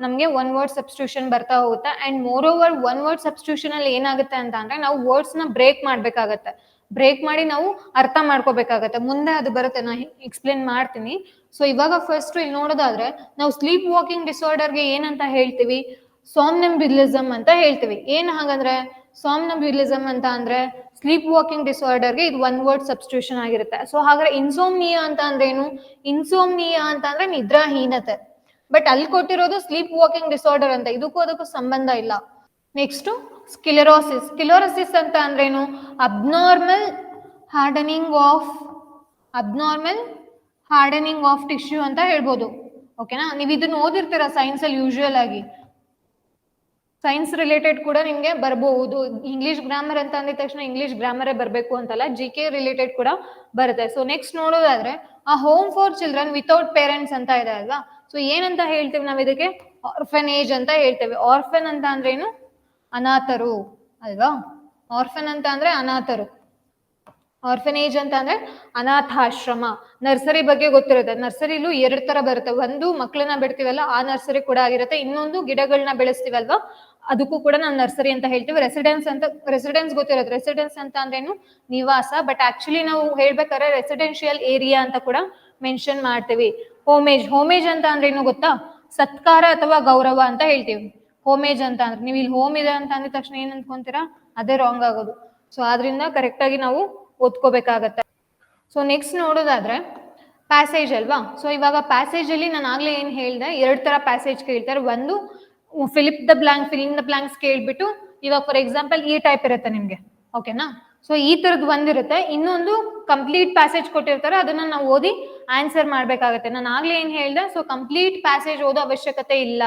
ನಮ್ಗೆ ಒನ್ ವರ್ಡ್ ಸಬ್ಸ್ಟಿಟ್ಯೂಷನ್ ಬರ್ತಾ ಹೋಗುತ್ತೆ. And more over one word substitution ಅಲ್ಲಿ ಏನಾಗುತ್ತೆ ಅಂತ ಅಂದ್ರೆ, ನಾವು ವರ್ಡ್ಸ್ ನ ಬ್ರೇಕ್ ಮಾಡ್ಬೇಕಾಗತ್ತೆ. ಬ್ರೇಕ್ ಮಾಡಿ ನಾವು ಅರ್ಥ ಮಾಡ್ಕೋಬೇಕಾಗತ್ತೆ. ಮುಂದೆ ಅದು ಬರುತ್ತೆ, ನಾ ಎಕ್ಸ್ಪ್ಲೇನ್ ಮಾಡ್ತೀನಿ. ಸೊ ಇವಾಗ ಫಸ್ಟ್ ಇಲ್ಲಿ ನೋಡೋದಾದ್ರೆ, ನಾವು ಸ್ಲೀಪ್ ವಾಕಿಂಗ್ ಡಿಸಾರ್ಡರ್ಗೆ ಏನಂತ ಹೇಳ್ತೀವಿ, ಸಾಮ್ನಂಬ್ಯುಲಿಸಮ್ ಅಂತ ಹೇಳ್ತೀವಿ. ಏನ್ ಹಾಗಂದ್ರೆ, ಸಾಮ್ನಂಬ್ಯುಲಿಸಮ್ ಅಂತ ಅಂದ್ರೆ ಸ್ಲೀಪ್ ವಾಕಿಂಗ್ ಡಿಸಾರ್ಡರ್ಗೆ ಇದು ಒನ್ ವರ್ಡ್ ಸಬ್ಸ್ಟಿಟ್ಯೂಷನ್ ಆಗಿರುತ್ತೆ. ಸೊ ಹಾಗಾದ್ರೆ ಇನ್ಸೋಮ್ನಿಯಾ ಅಂತ ಅಂದ್ರೆ ಏನು, ಇನ್ಸೋಮ್ನಿಯಾ ಅಂತ ಅಂದ್ರೆ ನಿದ್ರಾಹೀನತೆ. ಬಟ್ ಅಲ್ಲಿ ಕೊಟ್ಟಿರೋದು ಸ್ಲೀಪ್ ವಾಕಿಂಗ್ ಡಿಸಾರ್ಡರ್ ಅಂತ, ಇದಕ್ಕೂ ಅದಕ್ಕೂ ಸಂಬಂಧ ಇಲ್ಲ. ನೆಕ್ಸ್ಟ್ ಸ್ಕ್ಲೆರೋಸಿಸ್. ಸ್ಕ್ಲೆರೋಸಿಸ್ ಅಂತ ಅಂದ್ರೇನು, ಅಬ್ನಾರ್ಮಲ್ ಹಾರ್ಡನಿಂಗ್ ಆಫ್ ಟಿಶ್ಯೂ ಅಂತ ಹೇಳ್ಬೋದು. ಓಕೆನಾ. ನೀವು ಇದನ್ನ ಓದಿರ್ತೀರಾ ಸೈನ್ಸ್ ಅಲ್ಲಿ. ಯೂಶುವಲ್ ಆಗಿ ಸೈನ್ಸ್ ರಿಲೇಟೆಡ್ ಕೂಡ ನಿಮ್ಗೆ ಬರಬಹುದು. ಇಂಗ್ಲಿಷ್ ಗ್ರಾಮರ್ ಅಂತ ಅಂದಿದ ತಕ್ಷಣ ಇಂಗ್ಲಿಷ್ ಗ್ರಾಮರೇ ಬರಬೇಕು ಅಂತಲ್ಲ, GK ರಿಲೇಟೆಡ್ ಕೂಡ ಬರುತ್ತೆ. ಸೊ ನೆಕ್ಸ್ಟ್ ನೋಡೋದಾದ್ರೆ, ಆ home for children without parents ಅಂತ ಇದೆ ಅಲ್ವಾ. ಸೊ ಏನಂತ ಹೇಳ್ತೀವಿ ನಾವು ಇದಕ್ಕೆ, ಆರ್ಫನೇಜ್ ಅಂತ ಹೇಳ್ತೇವೆ. ಆರ್ಫನ್ ಅಂತ ಅಂದ್ರೆ ಏನು, ಅನಾಥರು ಅಲ್ವಾ. ಆರ್ಫನ್ ಅಂತ ಅಂದ್ರೆ ಅನಾಥರು. ಆರ್ಫನೇಜ್ ಅಂತ ಅಂದ್ರೆ ಅನಾಥಾಶ್ರಮ. ನರ್ಸರಿ ಬಗ್ಗೆ ಗೊತ್ತಿರುತ್ತೆ. ನರ್ಸರಿಲೂ 2 ತರ ಬರುತ್ತೆ. ಒಂದು ಮಕ್ಕಳನ್ನ ಬಿಡ್ತೀವಲ್ಲ, ಆ ನರ್ಸರಿ ಕೂಡ ಆಗಿರುತ್ತೆ. ಇನ್ನೊಂದು ಗಿಡಗಳನ್ನ ಬೆಳೆಸ್ತೀವಲ್ವಾ, ಅದಕ್ಕೂ ಕೂಡ ನಾವು ನರ್ಸರಿ ಅಂತ ಹೇಳ್ತೀವಿ. ರೆಸಿಡೆನ್ಸ್ ಗೊತ್ತಿರುತ್ತೆ. ರೆಸಿಡೆನ್ಸ್ ಅಂತ ಅಂದ್ರೇನು, ನಿವಾಸ. ಬಟ್ ಆಕ್ಚುಲಿ ನಾವು ಹೇಳ್ಬೇಕಾದ್ರೆ ರೆಸಿಡೆನ್ಶಿಯಲ್ ಏರಿಯಾ ಅಂತ ಕೂಡ ಮೆನ್ಷನ್ ಮಾಡ್ತೀವಿ. ಹೋಮೇಜ್ ಅಂತ ಅಂದ್ರೆ ಏನು ಗೊತ್ತಾ, ಸತ್ಕಾರ ಅಥವಾ ಗೌರವ ಅಂತ ಹೇಳ್ತೀವಿ. ಹೋಮೇಜ್ ಅಂತ ಅಂದ್ರೆ, ನೀವು ಇಲ್ಲಿ ಹೋಮ್ ಇದೆ ಅಂತ ಅಂದಿದ ತಕ್ಷಣ ಏನ್ ಅನ್ಕೊಂತೀರಾ, ಅದೇ ರಾಂಗ್ ಆಗೋದು. ಸೊ ಆದ್ರಿಂದ ಕರೆಕ್ಟ್ ಆಗಿ ನಾವು ಓದ್ಕೋಬೇಕಾಗತ್ತೆ. ಸೊ ನೆಕ್ಸ್ಟ್ ನೋಡೋದಾದ್ರೆ ಪ್ಯಾಸೇಜ್ ಅಲ್ವಾ. ಸೊ ಇವಾಗ ಪ್ಯಾಸೇಜ್ ಅಲ್ಲಿ ನಾನು ಆಗ್ಲೇ ಏನ್ ಹೇಳ್ದೆ, 2 ತರ ಪ್ಯಾಸೇಜ್ ಕೇಳ್ತಾರೆ. ಒಂದು ಫಿಲ್ ಇನ್ ದ ಬ್ಲಾಂಕ್ಸ್ ಕೇಳ್ಬಿಟ್ಟು, ಇವಾಗ ಫಾರ್ ಎಕ್ಸಾಂಪಲ್ ಈ ಟೈಪ್ ಇರುತ್ತೆ ನಿಮ್ಗೆ. ಓಕೆನಾ. ಸೊ ಈ ತರದ್ ಒಂದಿರುತ್ತೆ. ಇನ್ನೊಂದು ಕಂಪ್ಲೀಟ್ ಪ್ಯಾಸೇಜ್ ಕೊಟ್ಟಿರ್ತಾರೆ, ಅದನ್ನ ನಾವು ಓದಿ ಆನ್ಸರ್ ಮಾಡ್ಬೇಕಾಗತ್ತೆ. ನಾನು ಆಗ್ಲೇ ಏನ್ ಹೇಳ್ದೆ, ಸೊ ಕಂಪ್ಲೀಟ್ ಪ್ಯಾಸೇಜ್ ಓದೋ ಅವಶ್ಯಕತೆ ಇಲ್ಲ.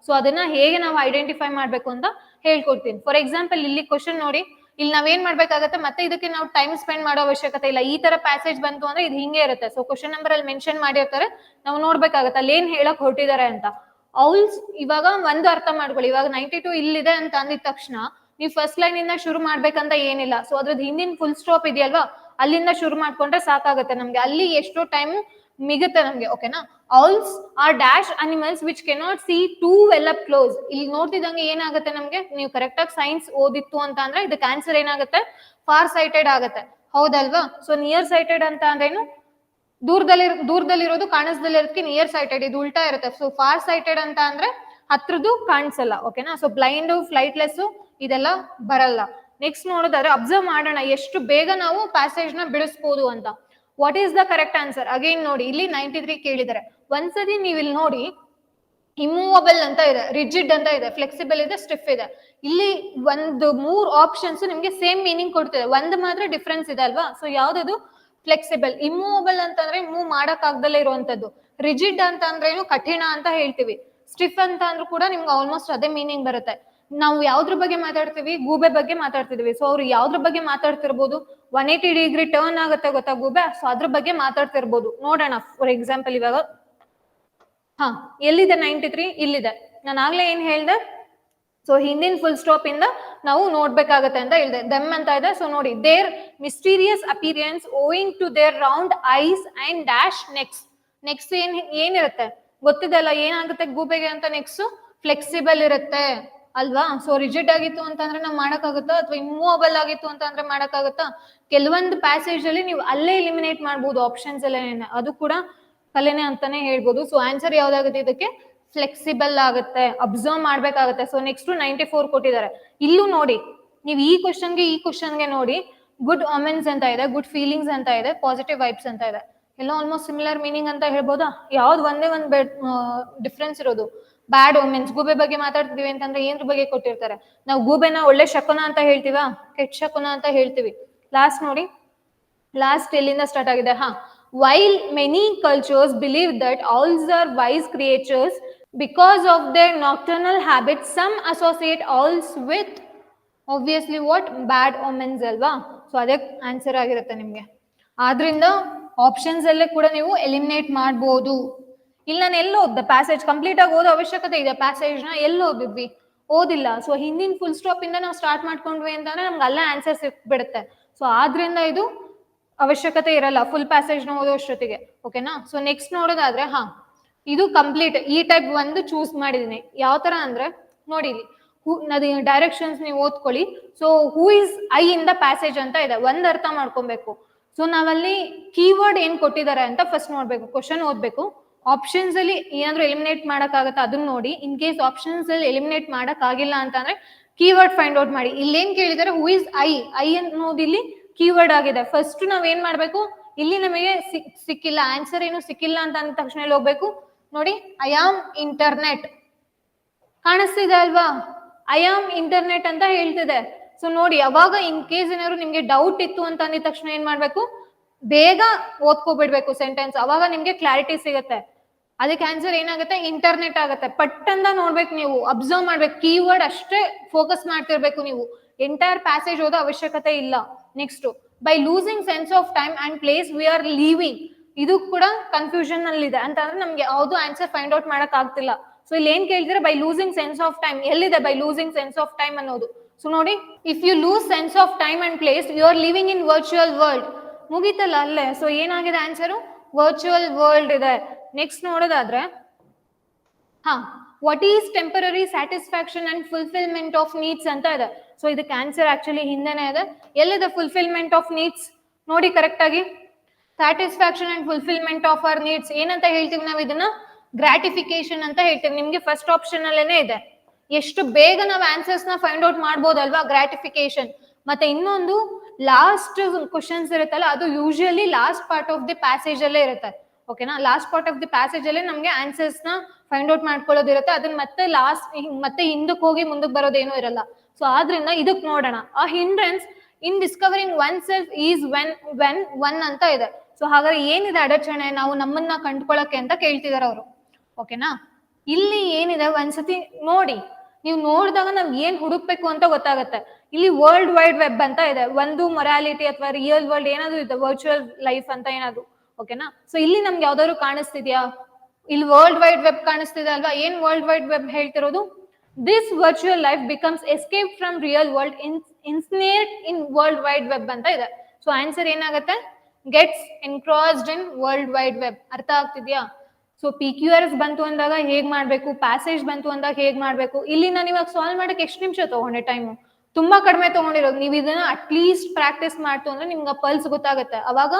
ಸೊ ಅದನ್ನ ಹೇಗೆ ನಾವು ಐಡೆಂಟಿಫೈ ಮಾಡ್ಬೇಕು ಅಂತ ಹೇಳ್ಕೊಡ್ತೀನಿ. ಫಾರ್ ಎಕ್ಸಾಂಪಲ್ ಇಲ್ಲಿ ಕ್ವಶನ್ ನೋಡಿ, ಇಲ್ಲಿ ನಾವೇನ್ ಮಾಡ್ಬೇಕಾಗತ್ತೆ, ಮತ್ತೆ ಇದಕ್ಕೆ ನಾವು ಟೈಮ್ ಸ್ಪೆಂಡ್ ಮಾಡೋ ಅವಶ್ಯಕತೆ ಇಲ್ಲ. ಈ ತರ ಪ್ಯಾಸೇಜ್ ಬಂತು ಅಂದ್ರೆ ಇದು ಹಿಂಗೆ ಇರುತ್ತೆ. ಸೊ ಕ್ವಶನ್ ನಂಬರ್ ಅಲ್ಲಿ ಮೆನ್ಷನ್ ಮಾಡಿರ್ತಾರೆ, ನಾವು ನೋಡ್ಬೇಕಾಗತ್ತೆ ಅಲ್ಲಿ ಏನ್ ಹೇಳಕ್ ಹೊರಟಿದ್ದಾರೆ ಅಂತ. ಔಲ್ಸ್ ಇವಾಗ ಒಂದು ಅರ್ಥ ಮಾಡ್ಕೊಳ್ಳಿ, ಇವಾಗ 92 ಇಲ್ಲಿದೆ ಅಂತ ಅಂದಿದ ತಕ್ಷಣ ನೀವು ಫಸ್ಟ್ ಲೈನ್ ಇಂದ ಶುರು ಮಾಡ್ಬೇಕಂತ ಏನಿಲ್ಲ. ಸೊ ಅದ್ರದ್ದು ಹಿಂದಿನ ಫುಲ್ ಸ್ಟಾಪ್ ಇದೆಯಲ್ವಾ, ಅಲ್ಲಿಂದ ಶುರು ಮಾಡ್ಕೊಂಡ್ರೆ ಸಾಕಾಗತ್ತೆ ನಮ್ಗೆ. ಅಲ್ಲಿ ಎಷ್ಟೋ ಟೈಮ್ ಮಿಗುತ್ತೆ ನಮ್ಗೆ. ಓಕೆನಾ. Owls are dash animals which cannot see too well up close. ಇಲ್ಲಿ ನೋಡ್ತಿದ್ದಂಗೆ ಏನಾಗುತ್ತೆ ನಮ್ಗೆ, ನೀವು ಕರೆಕ್ಟ್ ಆಗಿ ಸೈನ್ಸ್ ಓದಿತ್ತು ಅಂತ ಅಂದ್ರೆ ಇದಕ್ಕೆ ಆನ್ಸರ್ ಏನಾಗುತ್ತೆ, ಫಾರ್ ಸೈಟೆಡ್ ಆಗುತ್ತೆ. ಹೌದಲ್ವಾ? ಸೊ ನಿಯರ್ ಸೈಟೆಡ್ ಅಂತ ಅಂದ್ರೇನು, ದೂರದಲ್ಲಿರೋದು ಕಾಣಿಸ್ದಲ್ಲಿರೋದಕ್ಕೆ ನಿಯರ್ ಸೈಟೆಡ್, ಇದು ಉಲ್ಟಾ ಇರುತ್ತೆ. ಸೊ ಫಾರ್ ಸೈಟೆಡ್ ಅಂತ ಅಂದ್ರೆ ಹತ್ರದ್ದು ಕಾಣಿಸಲ್ಲ. ಓಕೆನಾ? ಸೊ ಬ್ಲೈಂಡ್, ಫ್ಲೈಟ್ಲೆಸ್ ಇದೆಲ್ಲ ಬರಲ್ಲ. ನೆಕ್ಸ್ಟ್ ನೋಡೋದಾದ್ರೆ ಅಬ್ಸರ್ವ್ ಮಾಡೋಣ ಎಷ್ಟು ಬೇಗ ನಾವು ಪ್ಯಾಸೇಜ್ ನ ಬಿಡಿಸ್ಬೋದು ಅಂತ. What is the correct answer? Again ನೋಡಿ, ಇಲ್ಲಿ 93 ಕೇಳಿದ್ದಾರೆ. ಒಂದ್ಸತಿ ನೀವು ಇಲ್ಲಿ ನೋಡಿ, ಇಮ್ಮೂವಬಲ್ ಅಂತ ಇದೆ, ರಿಜಿಡ್ ಅಂತ ಇದೆ, ಫ್ಲೆಕ್ಸಿಬಲ್ ಇದೆ, ಸ್ಟಿಫ್ ಇದೆ. ಇಲ್ಲಿ ಒಂದು 3 ಆಪ್ಷನ್ಸ್ ನಿಮ್ಗೆ ಸೇಮ್ ಮೀನಿಂಗ್ ಕೊಡ್ತಿದೆ, ಒಂದು ಮಾತ್ರ ಡಿಫ್ರೆನ್ಸ್ ಇದೆ ಅಲ್ವಾ? ಸೊ ಯಾವ್ದದು? ಫ್ಲೆಕ್ಸಿಬಲ್. ಇಮ್ಮೂವಬಲ್ ಅಂತಂದ್ರೆ ಮೂವ್ ಮಾಡಕ್ ಆಗ್ದಲೇ ಇರುವಂತದ್ದು. ರಿಜಿಡ್ ಅಂತ ಅಂದ್ರೆ ಏನು? ಕಠಿಣ ಅಂತ ಹೇಳ್ತೀವಿ. ಸ್ಟಿಫ್ ಅಂತ ಅಂದ್ರೂ ಕೂಡ ನಿಮ್ಗೆ ಆಲ್ಮೋಸ್ಟ್ ಅದೇ ಮೀನಿಂಗ್ ಬರುತ್ತೆ. ನಾವು ಯಾವ್ದ್ರ ಬಗ್ಗೆ ಮಾತಾಡ್ತೀವಿ? ಗೂಬೆ ಬಗ್ಗೆ ಮಾತಾಡ್ತಿದ್ವಿ. ಸೊ ಅವ್ರು ಯಾವ್ದ್ರ ಬಗ್ಗೆ ಮಾತಾಡ್ತಿರ್ಬೋದು? 180 ಡಿಗ್ರಿ ಟರ್ನ್ ಆಗುತ್ತೆ ಗೊತ್ತಾ ಗೂಬೆ? ಸೊ ಅದ್ರ ಬಗ್ಗೆ ಮಾತಾಡ್ತಿರ್ಬೋದು. ನೋಡೋಣ. ಫಾರ್ ಎಕ್ಸಾಂಪಲ್ ಇವಾಗ ಎಲ್ಲಿದೆ 93? ಇಲ್ಲಿದೆ. ನಾನು ಆಗ್ಲೇ ಏನ್ ಹೇಳ್ದೆ? ಸೊ ಹಿಂದಿನ ಫುಲ್ ಸ್ಟಾಪ್ ಇಂದ ನಾವು ನೋಡ್ಬೇಕಾಗತ್ತೆ ಅಂತ ಹೇಳಿದೆ. ದೆಮ್ ಅಂತ ಇದೆ. ಸೊ ನೋಡಿ, their mysterious appearance owing to their round eyes and dash next ಏನಿರುತ್ತೆ ಗೊತ್ತಿದೆ ಅಲ್ಲ, ಏನಾಗುತ್ತೆ ಗೂಬೆಗೆ ಅಂತ? ನೆಕ್ಸ್ಟ್ ಫ್ಲೆಕ್ಸಿಬಲ್ ಇರುತ್ತೆ ಅಲ್ವಾ? ಸೊ ರಿಜಿಡ್ ಆಗಿತ್ತು ಅಂತಂದ್ರೆ ನಾವು ಮಾಡಕ್ಕಾಗುತ್ತಾ? ಅಥವಾ ಇಮ್ಮೂವಬಲ್ ಆಗಿತ್ತು ಅಂತ ಅಂದ್ರೆ ಮಾಡಕ್ಕಾಗುತ್ತಾ? ಕೆಲವೊಂದು ಪ್ಯಾಸೇಜ್ ಅಲ್ಲಿ ನೀವು ಅಲ್ಲೇ ಎಲಿಮಿನೇಟ್ ಮಾಡ್ಬೋದು ಆಪ್ಷನ್ಸ್ ಎಲ್ಲ, ಅದು ಕೂಡ ಕಲೆನೆ ಅಂತಾನೆ ಹೇಳ್ಬೋದು. ಸೊ ಆನ್ಸರ್ ಯಾವ್ದಾಗುತ್ತೆ ಇದಕ್ಕೆ? ಫ್ಲೆಕ್ಸಿಬಲ್ ಆಗುತ್ತೆ. ಅಬ್ಸರ್ವ್ ಮಾಡ್ಬೇಕಾಗುತ್ತೆ. ಸೊ ನೆಕ್ಸ್ಟ್ 94 ಕೊಟ್ಟಿದ್ದಾರೆ. ಇಲ್ಲೂ ನೋಡಿ, ನೀವು ಈ ಕ್ವಶನ್ಗೆ ನೋಡಿ, ಗುಡ್ ಆಮೆನ್ಸ್ ಅಂತ ಇದೆ, ಗುಡ್ ಫೀಲಿಂಗ್ಸ್ ಅಂತ ಇದೆ, ಪಾಸಿಟಿವ್ ವೈಬ್ಸ್ ಅಂತ ಇದೆ. ಎಲ್ಲ ಆಲ್ಮೋಸ್ಟ್ ಸಿಮಿಲರ್ ಮೀನಿಂಗ್ ಅಂತ ಹೇಳ್ಬೋದಾ? ಯಾವ್ದು ಒಂದೇ ಒಂದು ಡಿಫ್ರೆನ್ಸ್ ಇರೋದು? ಬ್ಯಾಡ್ ಒಮೆನ್ಸ್. ಗೂಬೆ ಬಗ್ಗೆ ಮಾತಾಡ್ತಿದೀವಿ ಅಂತಂದ್ರೆ ಏನ್ರ ಬಗ್ಗೆ ಕೊಟ್ಟಿರ್ತಾರೆ? ನಾವು ಗೂಬೆನ ಒಳ್ಳೆ ಶಕುನ ಅಂತ ಹೇಳ್ತೀವಾ? ಕೆಟ್ಟ ಶಕುನ ಅಂತ ಹೇಳ್ತೀವಿ. ಲಾಸ್ಟ್ ನೋಡಿ, ಲಾಸ್ಟ್ ಎಲ್ಲಿಂದ ಸ್ಟಾರ್ಟ್ ಆಗಿದೆ? While many cultures believe that owls are wise creatures because of their nocturnal habits, some associate owls with obviously what? Bad omens ಅಲ್ವಾ? ಸೊ ಅದೇ ಆನ್ಸರ್ ಆಗಿರುತ್ತೆ ನಿಮ್ಗೆ. ಆದ್ರಿಂದ ಆಪ್ಷನ್ಸ್ ಅಲ್ಲೇ ಕೂಡ ನೀವು ಎಲಿಮಿನೇಟ್ ಮಾಡ್ಬೋದು. ಇಲ್ಲಿ ನಾನು ಎಲ್ಲ ಓದ್ದೆ ಪ್ಯಾಸೇಜ್ ಕಂಪ್ಲೀಟ್ ಆಗಿ ಓದೋ ಅವಶ್ಯಕತೆ ಇದೆ? ಪ್ಯಾಸೇಜ್ ನ ಎಲ್ಲ ಓದಿದ್ವಿ? ಓದಿಲ್ಲ. ಸೊ ಹಿಂದಿನ ಫುಲ್ ಸ್ಟಾಪ್ ಇಂದ ನಾವು ಸ್ಟಾರ್ಟ್ ಮಾಡ್ಕೊಂಡ್ವಿ ಅಂತಂದ್ರೆ ನಮ್ಗೆ ಅಲ್ಲೇ ಆನ್ಸರ್ ಸಿಕ್ಬಿಡುತ್ತೆ. ಸೊ ಆದ್ರಿಂದ ಇದು ಅವಶ್ಯಕತೆ ಇರಲ್ಲ ಫುಲ್ ಪ್ಯಾಸೇಜ್ ನ ಓದೋಷ್ಟೊತ್ತಿಗೆ. ಓಕೆನಾ? ಸೊ ನೆಕ್ಸ್ಟ್ ನೋಡೋದಾದ್ರೆ ಇದು ಕಂಪ್ಲೀಟ್ ಈ ಟೈಪ್ ಒಂದು ಚೂಸ್ ಮಾಡಿದೀನಿ. ಯಾವ ತರ ಅಂದ್ರೆ ನೋಡಿ, ಇಲ್ಲಿ ಡೈರೆಕ್ಷನ್ಸ್ ನೀವು ಓದ್ಕೊಳ್ಳಿ. So who is I in the passage ಅಂತ ಇದೆ. ಒಂದ್ ಅರ್ಥ ಮಾಡ್ಕೊಬೇಕು. ಸೊ ನಾವಲ್ಲಿ ಕೀವರ್ಡ್ ಏನ್ ಕೊಟ್ಟಿದ್ದಾರೆ ಅಂತ ಫಸ್ಟ್ ನೋಡ್ಬೇಕು, ಕ್ವಶನ್ ಓದ್ಬೇಕು. ಆಪ್ಷನ್ಸ್ ಅಲ್ಲಿ ಏನಾದ್ರು ಎಲಿಮಿನೇಟ್ ಮಾಡಕ್ ಆಗತ್ತ ಅದನ್ನ ನೋಡಿ. ಇನ್ ಕೇಸ್ ಆಪ್ಷನ್ಸ್ ಅಲ್ಲಿ ಎಲಿಮಿನೇಟ್ ಮಾಡಕ್ ಆಗಿಲ್ಲ ಅಂತಂದ್ರೆ ಕೀವರ್ಡ್ ಫೈಂಡ್ ಔಟ್ ಮಾಡಿ. ಇಲ್ಲೇನ್ ಕೇಳಿದಾರೆ? ಹೂ ಇಸ್ ಐ ಅನ್ನೋದು ಇಲ್ಲಿ ಕೀವರ್ಡ್ ಆಗಿದೆ. ಫಸ್ಟ್ ನಾವ್ ಏನ್ ಮಾಡ್ಬೇಕು? ಇಲ್ಲಿ ನಮಗೆ ಸಿಕ್ಕಿಲ್ಲ ಆನ್ಸರ್, ಏನು ಸಿಕ್ಕಿಲ್ಲ ಅಂತ ಅಂದ ತಕ್ಷಣ ಎಲ್ಲಿ ಹೋಗ್ಬೇಕು ನೋಡಿ? ಐ ಆಮ್ ಇಂಟರ್ನೆಟ್ ಕಾಣಿಸ್ತಿದೆ ಅಲ್ವಾ? ಐ ಆಮ್ ಇಂಟರ್ನೆಟ್ ಅಂತ ಹೇಳ್ತಿದೆ. ಸೊ ನೋಡಿ, ಅವಾಗ ಇನ್ ಕೇಸ್ ಏನಾದ್ರು ನಿಮ್ಗೆ ಡೌಟ್ ಇತ್ತು ಅಂತ ಅಂದಿದ ತಕ್ಷಣ ಏನ್ ಮಾಡ್ಬೇಕು? ಬೇಗ ಓದ್ಕೋಬಿಡ್ಬೇಕು ಸೆಂಟೆನ್ಸ್, ಅವಾಗ ನಿಮ್ಗೆ ಕ್ಲಾರಿಟಿ ಸಿಗುತ್ತೆ. ಅದಕ್ಕೆ ಆನ್ಸರ್ ಏನಾಗುತ್ತೆ? ಇಂಟರ್ನೆಟ್ ಆಗುತ್ತೆ. ಪಟ್ಟಂದ ನೋಡ್ಬೇಕು ನೀವು, ಅಬ್ಸರ್ವ್ ಮಾಡ್ಬೇಕು, ಕೀವರ್ಡ್ ಅಷ್ಟೇ ಫೋಕಸ್ ಮಾಡ್ತಿರ್ಬೇಕು ನೀವು. ಎಂಟೈರ್ ಪ್ಯಾಸೇಜ್ ಓದೋ ಅವಶ್ಯಕತೆ ಇಲ್ಲ. Next, by losing sense of time and place we are living. ಇದು ಕೂಡ ಕನ್ಫ್ಯೂಷನ್ ಅಲ್ಲಿ ಇದೆ ಅಂತಂದ್ರೆ ನಮ್ಗೆ ಯಾವ್ದು ಆನ್ಸರ್ ಫೈಂಡ್ ಔಟ್ ಮಾಡಕ್ ಆಗ್ತಿಲ್ಲ. ಸೊ ಇಲ್ಲಿ ಏನ್ ಕೇಳ್ತೀರಾ? By losing sense of time. ಎಲ್ಲಿದೆ by losing sense of time ಅನ್ನೋದು? ಸೊ ನೋಡಿ, if you lose sense of time and place you are living in virtual world. ಮುಗೀತಲ್ಲ ಅಲ್ಲೇ. ಸೊ ಏನಾಗಿದೆ ಆನ್ಸರು? ವರ್ಚುವಲ್ ವರ್ಲ್ಡ್ ಇದೆ. ನೆಕ್ಸ್ಟ್ ನೋಡೋದಾದ್ರೆ what is temporary satisfaction and fulfilment of needs ಅಂತ ಇದೆ. So ಇದಕ್ಕೆ ಆನ್ಸರ್ ಆಕ್ಚುಲಿ ಹಿಂದೆನೆ ಇದೆ. ಎಲ್ಲಿದೆ ಫುಲ್ಫಿಲ್ಮೆಂಟ್ ಆಫ್ ನೀಡ್ಸ್? ನೋಡಿ ಕರೆಕ್ಟ್ ಆಗಿ. Satisfaction and fulfilment of hour needs ಏನಂತ ಹೇಳ್ತೀವಿ ನಾವು? ಇದನ್ನ ಗ್ರಾಟಿಫಿಕೇಶನ್ ಅಂತ ಹೇಳ್ತೀವಿ. ನಿಮ್ಗೆ ಫಸ್ಟ್ ಆಪ್ಷನ್ ಅಲ್ಲೇನೆ ಇದೆ. ಎಷ್ಟು ಬೇಗ ನಾವು ಆನ್ಸರ್ಸ್ ನ ಫೈಂಡ್ ಔಟ್ ಮಾಡ್ಬೋದಲ್ವಾ? ಗ್ರಾಟಿಫಿಕೇಶನ್. ಮತ್ತೆ ಇನ್ನೊಂದು ಲಾಸ್ಟ್ ಕ್ವಶನ್ಸ್ ಇರುತ್ತಲ್ಲ, ಅದು usually last part of the passage ಅಲ್ಲೇ ಇರುತ್ತೆ. ಓಕೆನಾ? Last part of the passage ಅಲ್ಲೇ ನಮ್ಗೆ ಆನ್ಸರ್ಸ್ ನ ಫೈಂಡ್ ಔಟ್ ಮಾಡ್ಕೊಳ್ಳೋದಿರುತ್ತೆ. ಅದನ್ನ ಮತ್ತೆ ಹಿಂದಕ್ಕೆ ಹೋಗಿ ಮುಂದಕ್ಕೆ ಬರೋದೇನೂ ಇರಲ್ಲ. ಸೊ ಆದ್ರಿಂದ ಇದಕ್ ನೋಡೋಣ. ಆ hindrance in discovering one self is when one ಅಂತ ಇದೆ. ಸೊ ಹಾಗಾದ್ರೆ ಏನಿದೆ ಅಡಚಣೆ ನಾವು ನಮ್ಮನ್ನ ಕಂಡ್ಕೊಳಕ್ಕೆ ಅಂತ ಕೇಳ್ತಿದಾರೆ ಅವರು. ಓಕೆನಾ? ಇಲ್ಲಿ ಏನಿದೆ ಒಂದ್ಸತಿ ನೋಡಿ, ನೀವು ನೋಡಿದಾಗ ನಾವ್ ಏನ್ ಹುಡುಕ್ಬೇಕು ಅಂತ ಗೊತ್ತಾಗತ್ತೆ. ಇಲ್ಲಿ ವರ್ಲ್ಡ್ ವೈಡ್ ವೆಬ್ ಅಂತ ಇದೆ. ಒಂದು ಮೊರಾಲಿಟಿ ಅಥವಾ ರಿಯಲ್ ವರ್ಲ್ಡ್ ಏನಾದ್ರು ಇದೆ, ವರ್ಚುವಲ್ ಲೈಫ್ ಅಂತ ಏನಾದ್ರು. ಓಕೆನಾ? ಸೊ ಇಲ್ಲಿ ನಮ್ಗೆ ಯಾವ್ದಾದ್ರು ಕಾಣಿಸ್ತಿದ್ಯಾ? ಇಲ್ಲಿ ವರ್ಲ್ಡ್ ವೈಡ್ ವೆಬ್ ಕಾಣಿಸ್ತಿದೆ ಅಲ್ವಾ? ಏನ್ ವರ್ಲ್ಡ್ ವೈಡ್ ವೆಬ್ ಹೇಳ್ತಿರೋದು? This virtual life becomes escape from real world ensnared in world wide web ಅಂತ ಇದೆ. ಸೊ ಆನ್ಸರ್ ಏನಾಗುತ್ತೆ? Gets engrossed in world wide web. ಅರ್ಥ ಆಗ್ತಿದ್ಯಾ? ಸೊ PQRS ಬಂತು ಅಂದಾಗ ಹೇಗ್ ಮಾಡ್ಬೇಕು, ಪ್ಯಾಸೇಜ್ ಬಂತು ಅಂದಾಗ ಹೇಗ್ ಮಾಡ್ಬೇಕು, ಇಲ್ಲಿ ನಾನು ಇವಾಗ ಸಾಲ್ವ್ ಮಾಡಕ್ಕೆ ಎಷ್ಟು ನಿಮಿಷ ತಗೊಂಡೆ ಟೈಮು? ತುಂಬಾ ಕಡಿಮೆ ತಗೊಂಡಿರೋದು. ನೀವು ಇದನ್ನ ಅಟ್ಲೀಸ್ಟ್ ಪ್ರಾಕ್ಟೀಸ್ ಮಾಡ್ತು ಅಂದ್ರೆ ನಿಮ್ಗೆ ಪಲ್ಸ್ ಗೊತ್ತಾಗುತ್ತೆ. ಅವಾಗ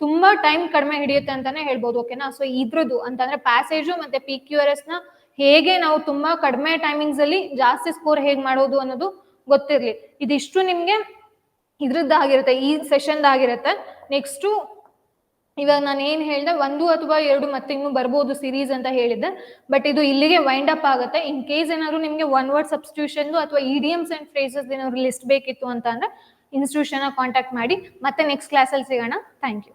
ತುಂಬಾ ಟೈಮ್ ಕಡಿಮೆ ಹಿಡಿಯುತ್ತೆ ಅಂತಾನೆ ಹೇಳ್ಬೋದು. ಓಕೆನಾ? ಸೊ ಇದ್ರದ್ದು ಅಂತಂದ್ರೆ ಪ್ಯಾಸೇಜು ಮತ್ತೆ PQRS ನ ಹೇಗೆ ನಾವು ತುಂಬಾ ಕಡಿಮೆ ಟೈಮಿಂಗ್ಸ್ ಅಲ್ಲಿ ಜಾಸ್ತಿ ಸ್ಕೋರ್ ಹೇಗೆ ಮಾಡೋದು ಅನ್ನೋದು ಗೊತ್ತಿರ್ಲಿ. ಇದಿಷ್ಟು ನಿಮ್ಗೆ ಇದ್ರದ್ದಾಗಿರುತ್ತೆ, ಈ ಸೆಷನ್ದಾಗಿರುತ್ತೆ. ನೆಕ್ಸ್ಟು ಇವಾಗ ನಾನು ಏನ್ ಹೇಳಿದೆ 1 ಅಥವಾ 2 ಮತ್ತೆ ಇನ್ನು ಬರ್ಬೋದು ಸೀರೀಸ್ ಅಂತ ಹೇಳಿದ್ದೆ, ಬಟ್ ಇದು ಇಲ್ಲಿಗೆ ವೈಂಡ್ ಅಪ್ ಆಗುತ್ತೆ. ಇನ್ ಕೇಸ್ ಏನಾದ್ರು ನಿಮ್ಗೆ ಒನ್ ವರ್ಡ್ ಸಬ್ಸ್ಟಿಟ್ಯೂಷನ್ ಅಥವಾ ಇಡಿಯಮ್ಸ್ ಅಂಡ್ ಫ್ರೇಸಸ್ ಏನಾದ್ರು ಲಿಸ್ಟ್ ಬೇಕಿತ್ತು ಅಂತ ಅಂದ್ರೆ ಇನ್ಸ್ಟಿಟ್ಯೂಷನ್ ಕಾಂಟ್ಯಾಕ್ಟ್ ಮಾಡಿ. ಮತ್ತೆ ನೆಕ್ಸ್ಟ್ ಕ್ಲಾಸಲ್ಲಿ ಸಿಗೋಣ. Thank you.